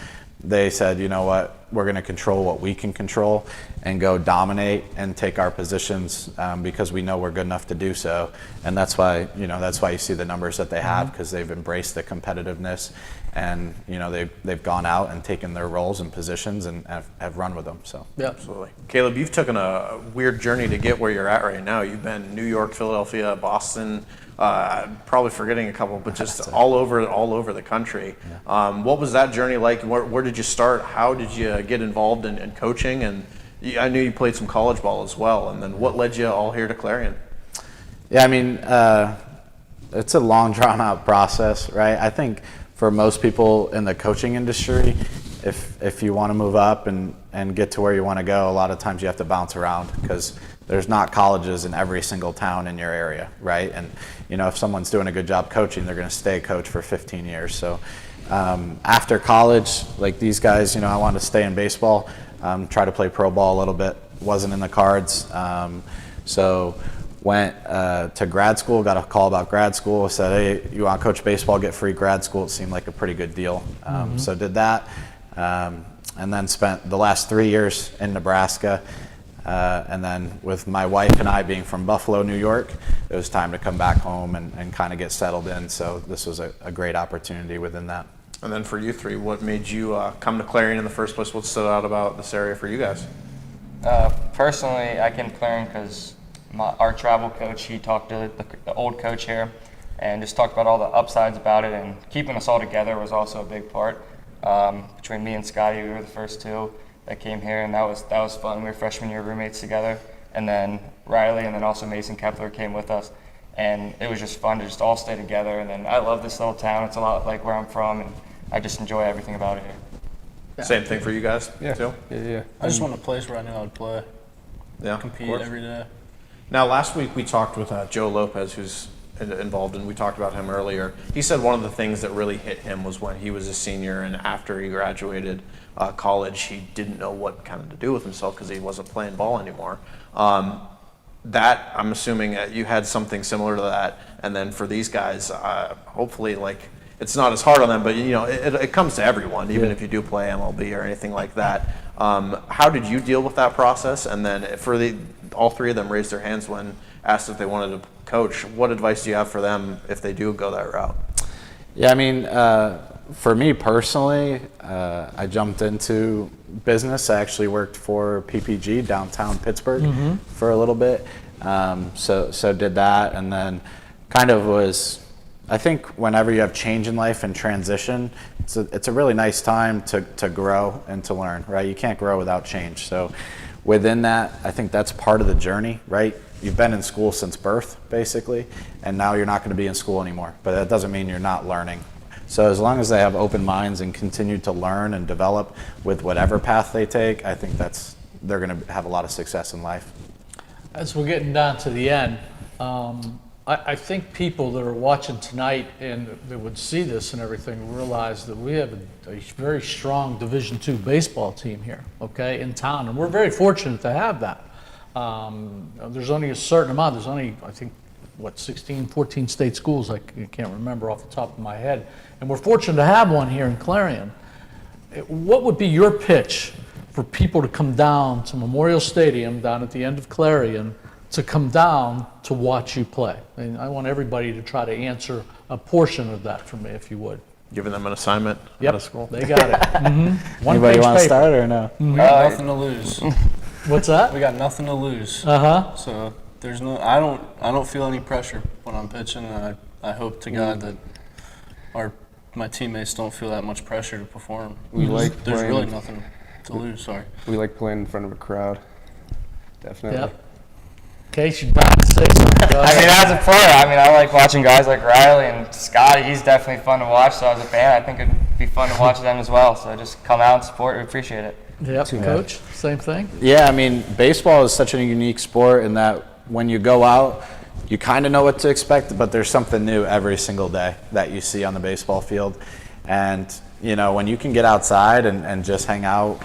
they said, you know what, we're going to control what we can control and go dominate and take our positions because we know we're good enough to do so. And that's why you see the numbers that they have, because they've embraced the competitiveness, and they've gone out and taken their roles and positions and have run with them. So
yeah,
absolutely. Caleb, you've taken a weird journey to get where you're at right now. You've been New York, Philadelphia, Boston. Probably forgetting a couple, but just all over the country. Yeah. What was that journey like? Where did you start? How did you get involved in coaching? And I knew you played some college ball as well. And then what led you all here to Clarion?
Yeah, I mean, it's a long, drawn-out process, right? I think for most people in the coaching industry, if you want to move up and get to where you want to go, a lot of times you have to bounce around, because there's not colleges in every single town in your area, right? And if someone's doing a good job coaching, they're going to stay a coach for 15 years. So after college, like these guys, I wanted to stay in baseball, try to play pro ball a little bit. Wasn't in the cards. So went to grad school, got a call about grad school, said, hey, you want to coach baseball, get free grad school. It seemed like a pretty good deal. So did that, and then spent the last 3 years in Nebraska. And then with my wife and I being from Buffalo, New York, it was time to come back home and kind of get settled in. So this was a great opportunity within that.
And then for you three, what made you come to Clarion in the first place? What stood out about this area for you guys?
Personally, I came to Clarion because our travel coach, he talked to the old coach here and just talked about all the upsides about it, and keeping us all together was also a big part. Between me and Scotty, we were the first two that came here, and that was fun. We were freshman year roommates together, and then Reilly and then also Mason Kepler came with us, and it was just fun to just all stay together. And then I love this little town. It's a lot like where I'm from, and I just enjoy everything about it here.
Yeah. Same thing for you guys?
Yeah.
Too?
Yeah. I just want a place where I knew I would play.
Yeah,
compete every day.
Now, last week we talked with Joe Lopez, who's involved, and we talked about him earlier. He said one of the things that really hit him was when he was a senior, and after he graduated college, he didn't know what kind of to do with himself because he wasn't playing ball anymore. That, I'm assuming you had something similar to that, and then for these guys, hopefully, like, it's not as hard on them, but it comes to everyone, even if you do play MLB or anything like that. How did you deal with that process? And then for all three of them raised their hands when asked if they wanted to coach. What advice do you have for them if they do go that route?
Yeah, I mean, for me personally, I jumped into business. I actually worked for PPG downtown Pittsburgh for a little bit. So did that, and then kind of was, I think whenever you have change in life and transition, it's a really nice time to grow and to learn, right? You can't grow without change. So within that, I think that's part of the journey, right? You've been in school since birth, basically, and now you're not going to be in school anymore. But that doesn't mean you're not learning. So as long as they have open minds and continue to learn and develop with whatever path they take, I think they're going to have a lot of success in life.
As we're getting down to the end, I think people that are watching tonight and that would see this and everything realize that we have a very strong Division II baseball team here, okay, in town, and we're very fortunate to have that. There's only a certain amount. There's only, I think, 16, 14 state schools. I can't remember off the top of my head. And we're fortunate to have one here in Clarion. What would be your pitch for people to come down to Memorial Stadium down at the end of Clarion to come down to watch you play? And I want everybody to try to answer a portion of that for me, if you would.
Giving them an assignment out of school.
They got it.
Anybody want to start or no?
We got nothing to lose.
What's that?
We got nothing to lose. So there's no. I don't feel any pressure when I'm pitching, and I hope to God that my teammates don't feel that much pressure to perform. There's really nothing to lose. Sorry.
We like playing in front of a crowd. Definitely.
Yep. Kasey, you're about to say something.
I mean, as a player, I like watching guys like Reilly and Scotty. He's definitely fun to watch. So as a fan, I think it'd be fun to watch them as well. So just come out and support. We appreciate it.
Yep, Coach, same thing?
Yeah, I mean, baseball is such a unique sport in that when you go out, you kind of know what to expect, but there's something new every single day that you see on the baseball field. And, when you can get outside and just hang out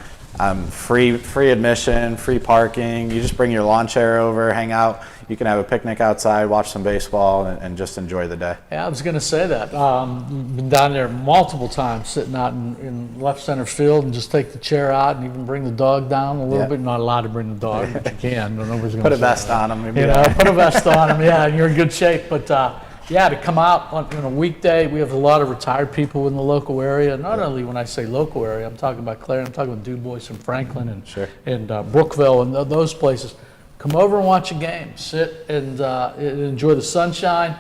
Free admission, free parking. You just bring your lawn chair over, hang out. You can have a picnic outside, watch some baseball, and just enjoy the day.
Yeah, I was going to say that. Been down there multiple times, sitting out in left center field, and just take the chair out and even bring the dog down a little bit. Not allowed to bring the dog, but you can. Nobody's going to
put a vest on him.
Put a vest on him. Yeah, and you're in good shape. But yeah, to come out on a weekday, we have a lot of retired people in the local area. Not only when I say local area, I'm talking about Clarion. I'm talking about Du Bois and Franklin and Brookville and those places. Come over and watch a game. Sit and enjoy the sunshine.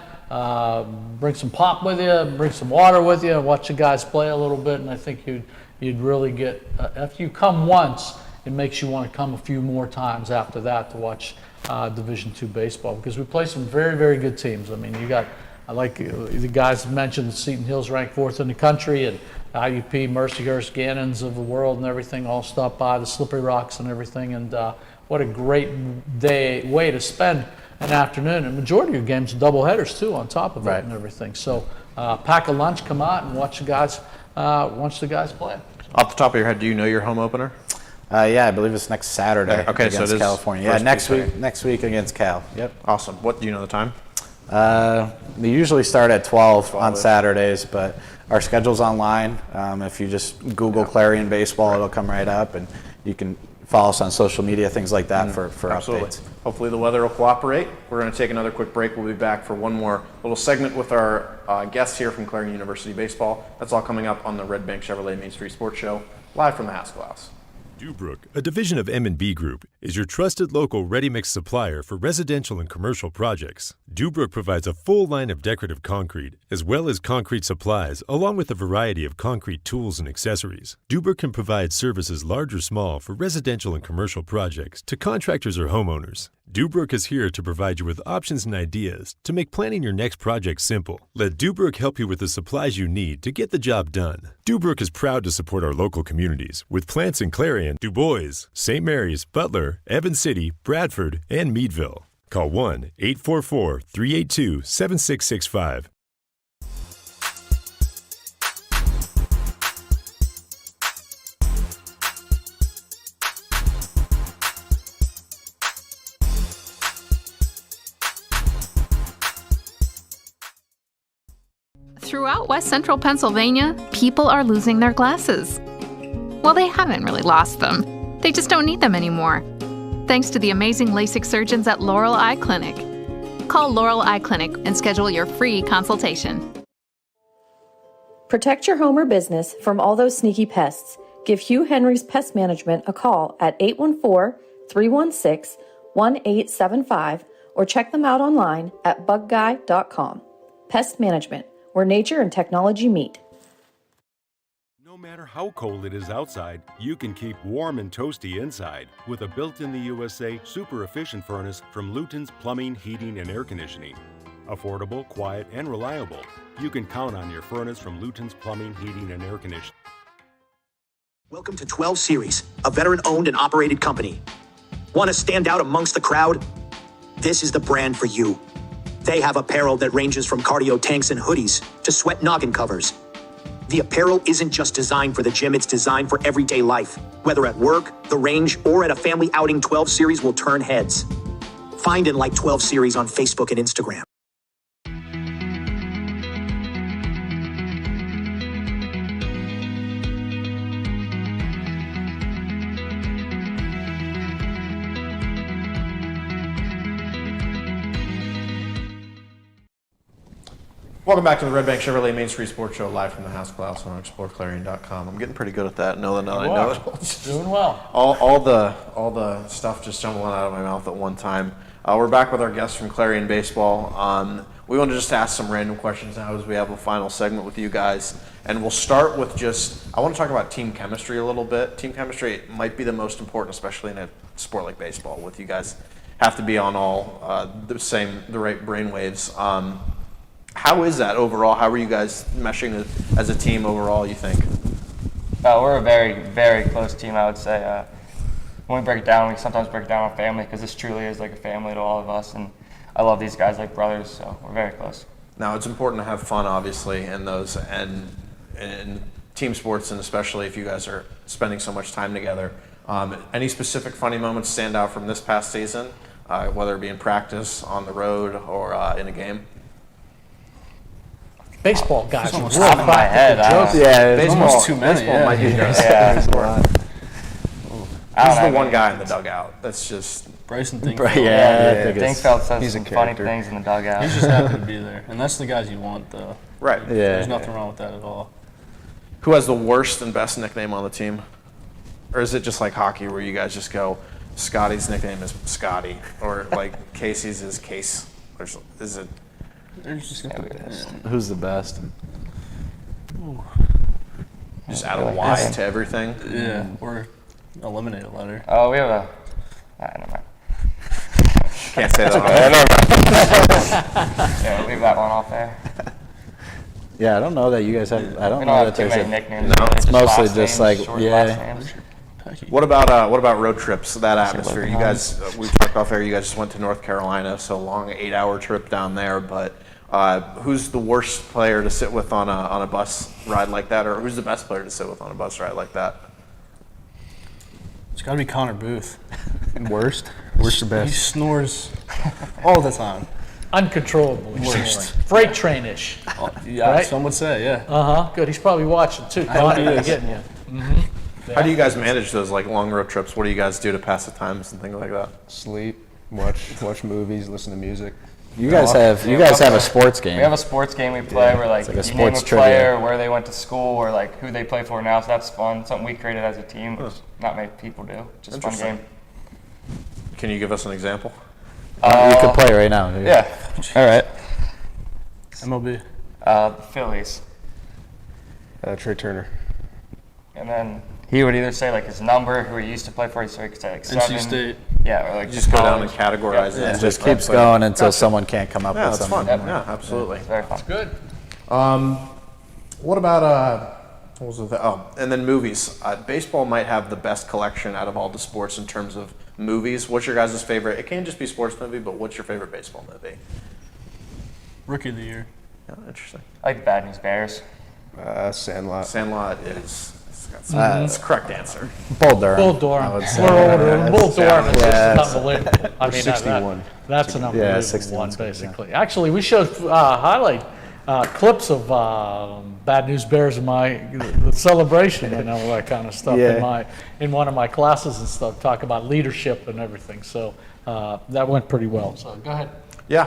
Bring some pop with you. Bring some water with you. Watch the guys play a little bit. And I think you'd really get. If you come once, it makes you want to come a few more times after that to watch Division II baseball, because we play some very, very good teams. I mean, you got, I like the guys mentioned, Seton Hill's ranked 4th in the country, and IUP, Mercyhurst, Gannons of the world and everything all stop by, the Slippery Rocks and everything. And what a great way to spend an afternoon. And majority of your games are double headers too, on top of it and everything. So pack a lunch, come out and watch the guys play.
Off the top of your head, do you know your home opener?
Yeah, I believe it's next Saturday against
so it is
California. Yeah, next week against Cal. Yep.
Awesome. What do you know the time?
We usually start at 12 on Saturdays, but our schedule's online. If you just Google Clarion Baseball, it'll come right up, and you can follow us on social media, things like that for updates.
Hopefully the weather will cooperate. We're going to take another quick break. We'll be back for one more little segment with our guests here from Clarion University Baseball. That's all coming up on the Redbank Chevrolet Main Street Sports Show, live from the Haskell House.
Dubrook, a division of M&B Group, is your trusted local ready-mix supplier for residential and commercial projects. Dubrook provides a full line of decorative concrete, as well as concrete supplies, along with a variety of concrete tools and accessories. Dubrook can provide services large or small for residential and commercial projects to contractors or homeowners. Dubrook is here to provide you with options and ideas to make planning your next project simple. Let Dubrook help you with the supplies you need to get the job done. Dubrook is proud to support our local communities with plants in Clarion, Du Bois, St. Mary's, Butler, Evans City, Bradford, and Meadville. Call 1-844-382-7665.
Throughout West Central Pennsylvania, people are losing their glasses. Well, they haven't really lost them. They just don't need them anymore. Thanks to the amazing LASIK surgeons at Laurel Eye Clinic. Call Laurel Eye Clinic and schedule your free consultation.
Protect your home or business from all those sneaky pests. Give Hugh Henry's Pest Management a call at 814-316-1875 or check them out online at bugguy.com. Pest Management, where nature and technology meet.
No matter how cold it is outside, you can keep warm and toasty inside with a built-in-the-USA super efficient furnace from Luton's Plumbing, Heating, and Air Conditioning. Affordable, quiet, and reliable. You can count on your furnace from Luton's Plumbing, Heating, and Air Conditioning.
Welcome to 12 Series, a veteran-owned and operated company. Want to stand out amongst the crowd? This is the brand for you. They have apparel that ranges from cardio tanks and hoodies to sweat noggin covers. The apparel isn't just designed for the gym, it's designed for everyday life. Whether at work, the range, or at a family outing, 12 Series will turn heads. Find and like 12 Series on Facebook and Instagram.
Welcome back to the Redbank Chevrolet Main Street Sports Show, live from the Haskell House on exploreClarion.com. I'm getting pretty good at that. Now that I know it.
Doing well.
All the stuff just jumbling out of my mouth at one time. We're back with our guests from Clarion Baseball. We want to just ask some random questions now as we have a final segment with you guys. And we'll start with I want to talk about team chemistry a little bit. Team chemistry might be the most important, especially in a sport like baseball, with you guys have to be on all the right brainwaves. How is that overall? How are you guys meshing as a team overall, you think?
We're a very, very close team, I would say. When we break it down, we sometimes break it down on family, because this truly is like a family to all of us, and I love these guys like brothers, so we're very close.
Now, it's important to have fun, obviously, in those, and in team sports, and especially if you guys are spending so much time together. Any specific funny moments stand out from this past season, whether it be in practice, on the road, or in a game?
Baseball guys are real
top of my head.
jokes.
Yeah,
Baseball,
almost too many.
baseball might be gross. Who's the one guy in the dugout? That's just
Bryson Dinkfeld.
Dinkfeld says some funny things in the dugout.
He's just happy to be there, and that's the guys you want, though.
right.
There's nothing wrong with that at all.
Who has the worst and best nickname on the team? Or is it just like hockey where you guys just go, Scotty's nickname is Scotty, or like Kasey's is Case? Or is it?
Who's the best?
Just add a Y to everything?
Yeah, or eliminate a letter.
Oh, we have a. Never mind.
Can't say that.
Yeah, leave that one off there.
Yeah, I don't know that you guys have. I don't
We
know
don't
that
have too
there's
many
a.
nicknames.
No, it's
Just
mostly
last
just
names,
like
short last
yeah.
names.
What about road trips? That atmosphere. You guys, we talked off air. You guys just went to North Carolina, so long 8-hour trip down there. But who's the worst player to sit with on a bus ride like that, or who's the best player to sit with on a bus ride like that?
It's got to be Connor Booth.
Worst or
He
best?
snores all the time.
Uncontrollably.
Worst.
Freight train-ish.
Yeah,
Right?
some would say, yeah.
Good. He's probably watching too.
hope he
Connor,
is.
getting you.
How do you guys manage those like long road trips? What do you guys do to pass the times and things like that?
Sleep, watch movies, listen to music.
You guys have a sports game.
We have a sports game we play where like,
It's like a
you name a
sports trivia.
player, where they went to school, or like who they play for now. So that's fun. Something we created as a team, which not many people do. Just a fun
Interesting.
game.
Can you give us an example?
You could play right now. Dude.
Yeah.
All right.
MLB.
The Phillies.
Trey Turner.
And then he would either say like his number, who he used to play for, so he could say like 7.
NC State.
Yeah, or like
Just go down and categorize it.
It
and
just
play.
keeps going until someone can't come up
Yeah,
with
that's
something.
fun. Yeah, absolutely.
Very fun.
Good.
What about what was it? Oh, and then movies. Baseball might have the best collection out of all the sports in terms of movies. What's your guys' favorite? It can't just be sports movie, but what's your favorite baseball movie?
Rookie of the year.
Yeah, interesting.
I like Bad News Bears.
Sandlot.
Sandlot is. It's the correct answer.
Bull Durham.
Bull Durham.
I would say.
We're older. Bull Durham is
Yeah,
just unbelievable. I mean,
61.
That's an unbelievable
61
one,
is good, yeah.
basically. Actually, we showed highlight clips of Bad News Bears in the celebration and all that kind of stuff in one of my classes and stuff. Talk about leadership and everything. So that went pretty well. So go ahead.
Yeah,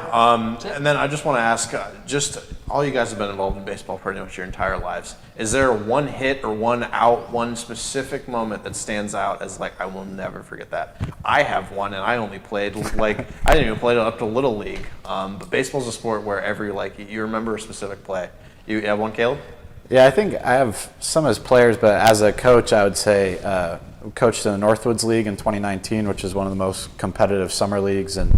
and then I just want to ask, just all you guys have been involved in baseball pretty much your entire lives. Is there one hit or one out, one specific moment that stands out as like, I will never forget that? I have one, and I only played I didn't even play up to Little League. But baseball's a sport where you remember a specific play. You have one, Caleb?
Yeah, I think I have some as players, but as a coach, I would say coached in the Northwoods League in 2019, which is one of the most competitive summer leagues, and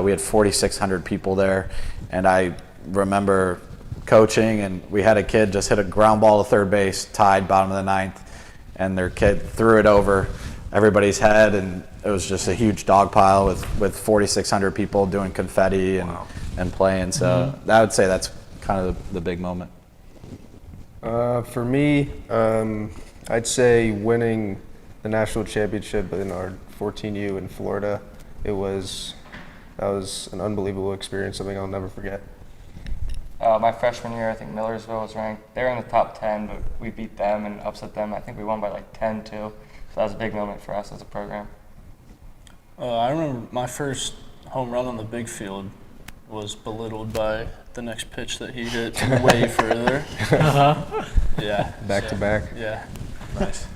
we had 4,600 people there. And I remember coaching, and we had a kid just hit a ground ball to third base, tied bottom of the ninth, and their kid threw it over everybody's head, and it was just a huge dog pile with 4,600 people doing confetti and playing. So I would say that's kind of the big moment.
For me, I'd say winning the national championship in our 14U in Florida. That was an unbelievable experience, something I'll never forget.
My freshman year, I think Millersville was ranked. They were in the top 10, but we beat them and upset them. I think we won by like 10 too. So that was a big moment for us as a program.
I remember my first home run on the big field was belittled by the next pitch that he hit way further. Yeah.
Back to back.
Yeah.
Nice.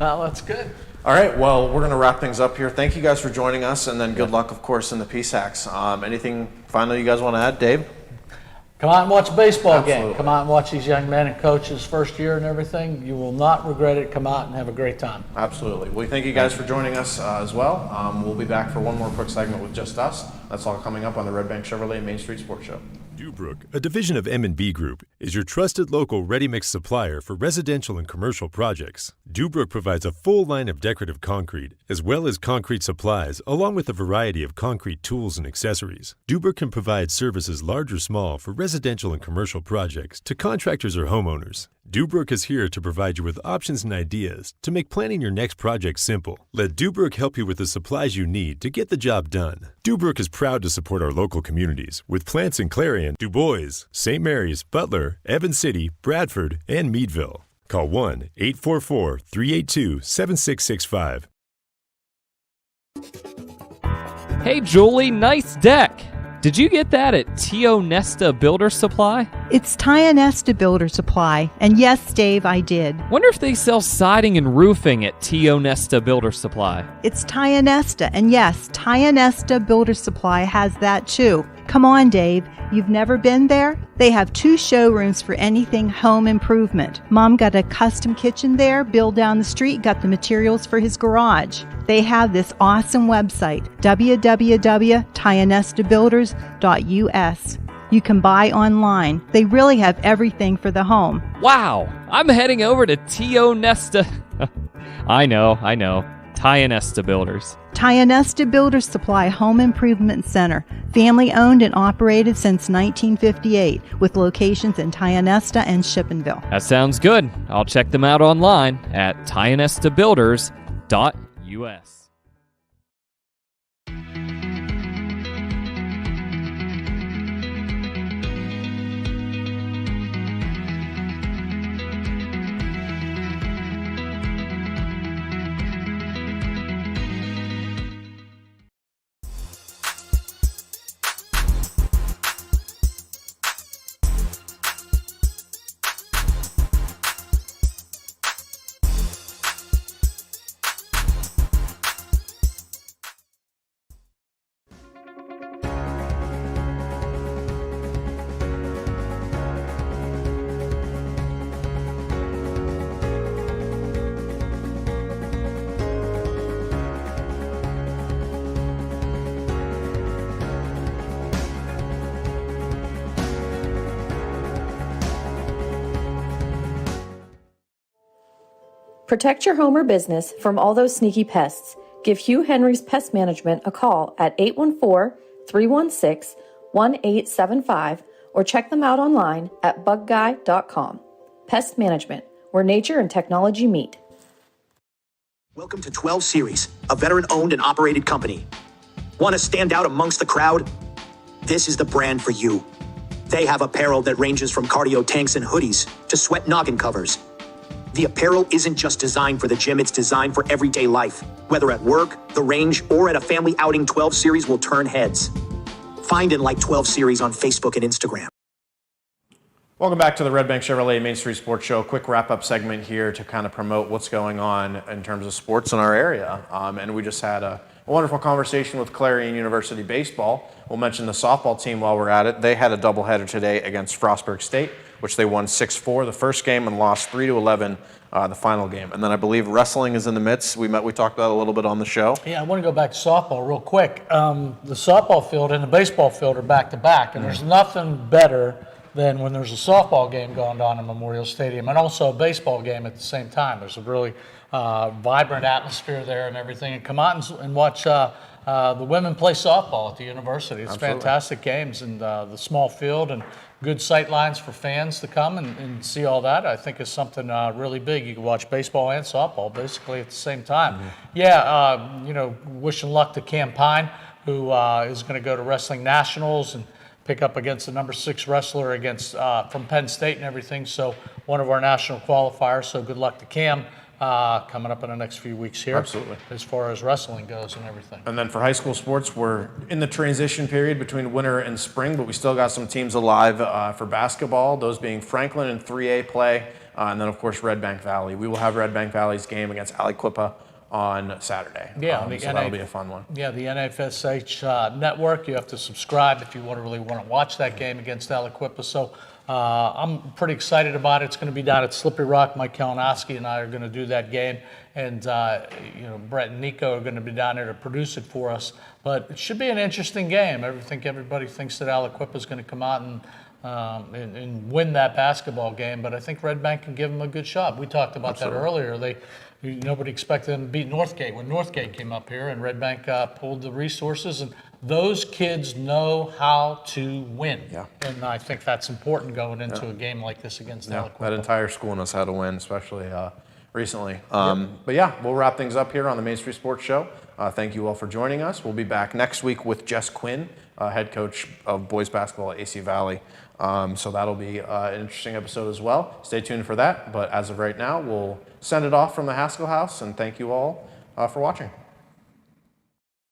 Oh, that's good.
All right, well, we're going to wrap things up here. Thank you guys for joining us, and then good luck, of course, in the PSACs. Anything final you guys want to add, Dave?
Come out and watch a baseball
Absolutely.
game. Come out and watch these young men and coaches first year and everything. You will not regret it. Come out and have a great time.
Absolutely. We thank you guys for joining us as well. We'll be back for one more quick segment with just us. That's all coming up on the Redbank Chevrolet Main Street Sports Show.
Dubrook, a division of M&B Group, is your trusted local ready-mix supplier for residential and commercial projects. Dubrook provides a full line of decorative concrete, as well as concrete supplies, along with a variety of concrete tools and accessories. Dubrook can provide services large or small for residential and commercial projects to contractors or homeowners. Dubrook is here to provide you with options and ideas to make planning your next project simple. Let Dubrook help you with the supplies you need to get the job done. Dubrook is proud to support our local communities with plants in Clarion, Du Bois, St. Mary's, Butler, Evans City, Bradford, and Meadville. Call 1-844-382-7665.
Hey, Julie, nice deck. Did you get that at T.O. Nesta Builder Supply?
It's Tia Nesta Builder Supply, and yes, Dave, I did.
Wonder if they sell siding and roofing at T.O. Nesta Builder Supply.
It's Tia Nesta, and yes, Tia Nesta Builder Supply has that too. Come on, Dave. You've never been there? They have 2 showrooms for anything home improvement. Mom got a custom kitchen there. Bill down the street got the materials for his garage. They have this awesome website, www.tianestabuilders.us. You can buy online. They really have everything for the home.
Wow, I'm heading over to T.O. Nesta. I know. Tia Nesta Builders.
Tia Nesta Builder Supply Home Improvement Center, family owned and operated since 1958, with locations in Tia Nesta and Shippenville.
That sounds good. I'll check them out online at tianestabuilders.us.
Protect your home or business from all those sneaky pests. Give Hugh Henry's Pest Management a call at 814-316-1875 or check them out online at bugguy.com. Pest Management, where nature and technology meet.
Welcome to 12 Series, a veteran-owned and operated company. Want to stand out amongst the crowd? This is the brand for you. They have apparel that ranges from cardio tanks and hoodies to sweat noggin covers. The apparel isn't just designed for the gym, it's designed for everyday life. Whether at work, the range, or at a family outing, 12 Series will turn heads. Find and like 12 Series on Facebook and Instagram.
Welcome back to the Redbank Chevrolet Main Street Sports Show. Quick wrap-up segment here to kind of promote what's going on in terms of sports in our area. And we just had a wonderful conversation with Clarion University Baseball. We'll mention the softball team while we're at it. They had a doubleheader today against Frostburg State, which they won 6-4 the first game and lost 3-11 the final game. And then I believe wrestling is in the midst. We talked about it a little bit on the show.
Yeah, I want to go back to softball real quick. The softball field and the baseball field are back to back, and there's nothing better than when there's a softball game going on in Memorial Stadium and also a baseball game at the same time. There's a really vibrant atmosphere there and everything. And come out and watch the women play softball at the university. It's
Absolutely.
fantastic games, and the small field and good sight lines for fans to come and see all that, I think, is something really big. You can watch baseball and softball basically at the same time. Wishing luck to Cam Pine, who is going to go to Wrestling Nationals and pick up against the number 6 wrestler from Penn State and everything. So one of our national qualifiers. So good luck to Cam coming up in the next few weeks here.
Absolutely.
As far as wrestling goes and everything.
And then for high school sports, we're in the transition period between winter and spring, but we still got some teams alive for basketball, those being Franklin in 3A play, and then, of course, Redbank Valley. We will have Redbank Valley's game against Aliquippa on Saturday.
Yeah,
so that'll be a fun one.
Yeah, the NFSH network. You have to subscribe if you really want to watch that game against Aliquippa. So I'm pretty excited about it. It's going to be down at Slippery Rock. Mike Kalinowski and I are going to do that game, and Brett and Nico are going to be down there to produce it for us. But it should be an interesting game. I think everybody thinks that Aliquippa is going to come out and win that basketball game, but I think Redbank can give them a good shot. We talked about that earlier. Nobody expected them to beat Northgate when Northgate came up here, and Redbank pulled the resources, and those kids know how to win.
Yeah.
And I think that's important going into a game like this against Aliquippa.
That entire school knows how to win, especially recently. But yeah, we'll wrap things up here on the Main Street Sports Show. Thank you all for joining us. We'll be back next week with Jess Quinn, head coach of boys basketball at AC Valley. So that'll be an interesting episode as well. Stay tuned for that. But as of right now, we'll send it off from the Haskell House, and thank you all for watching.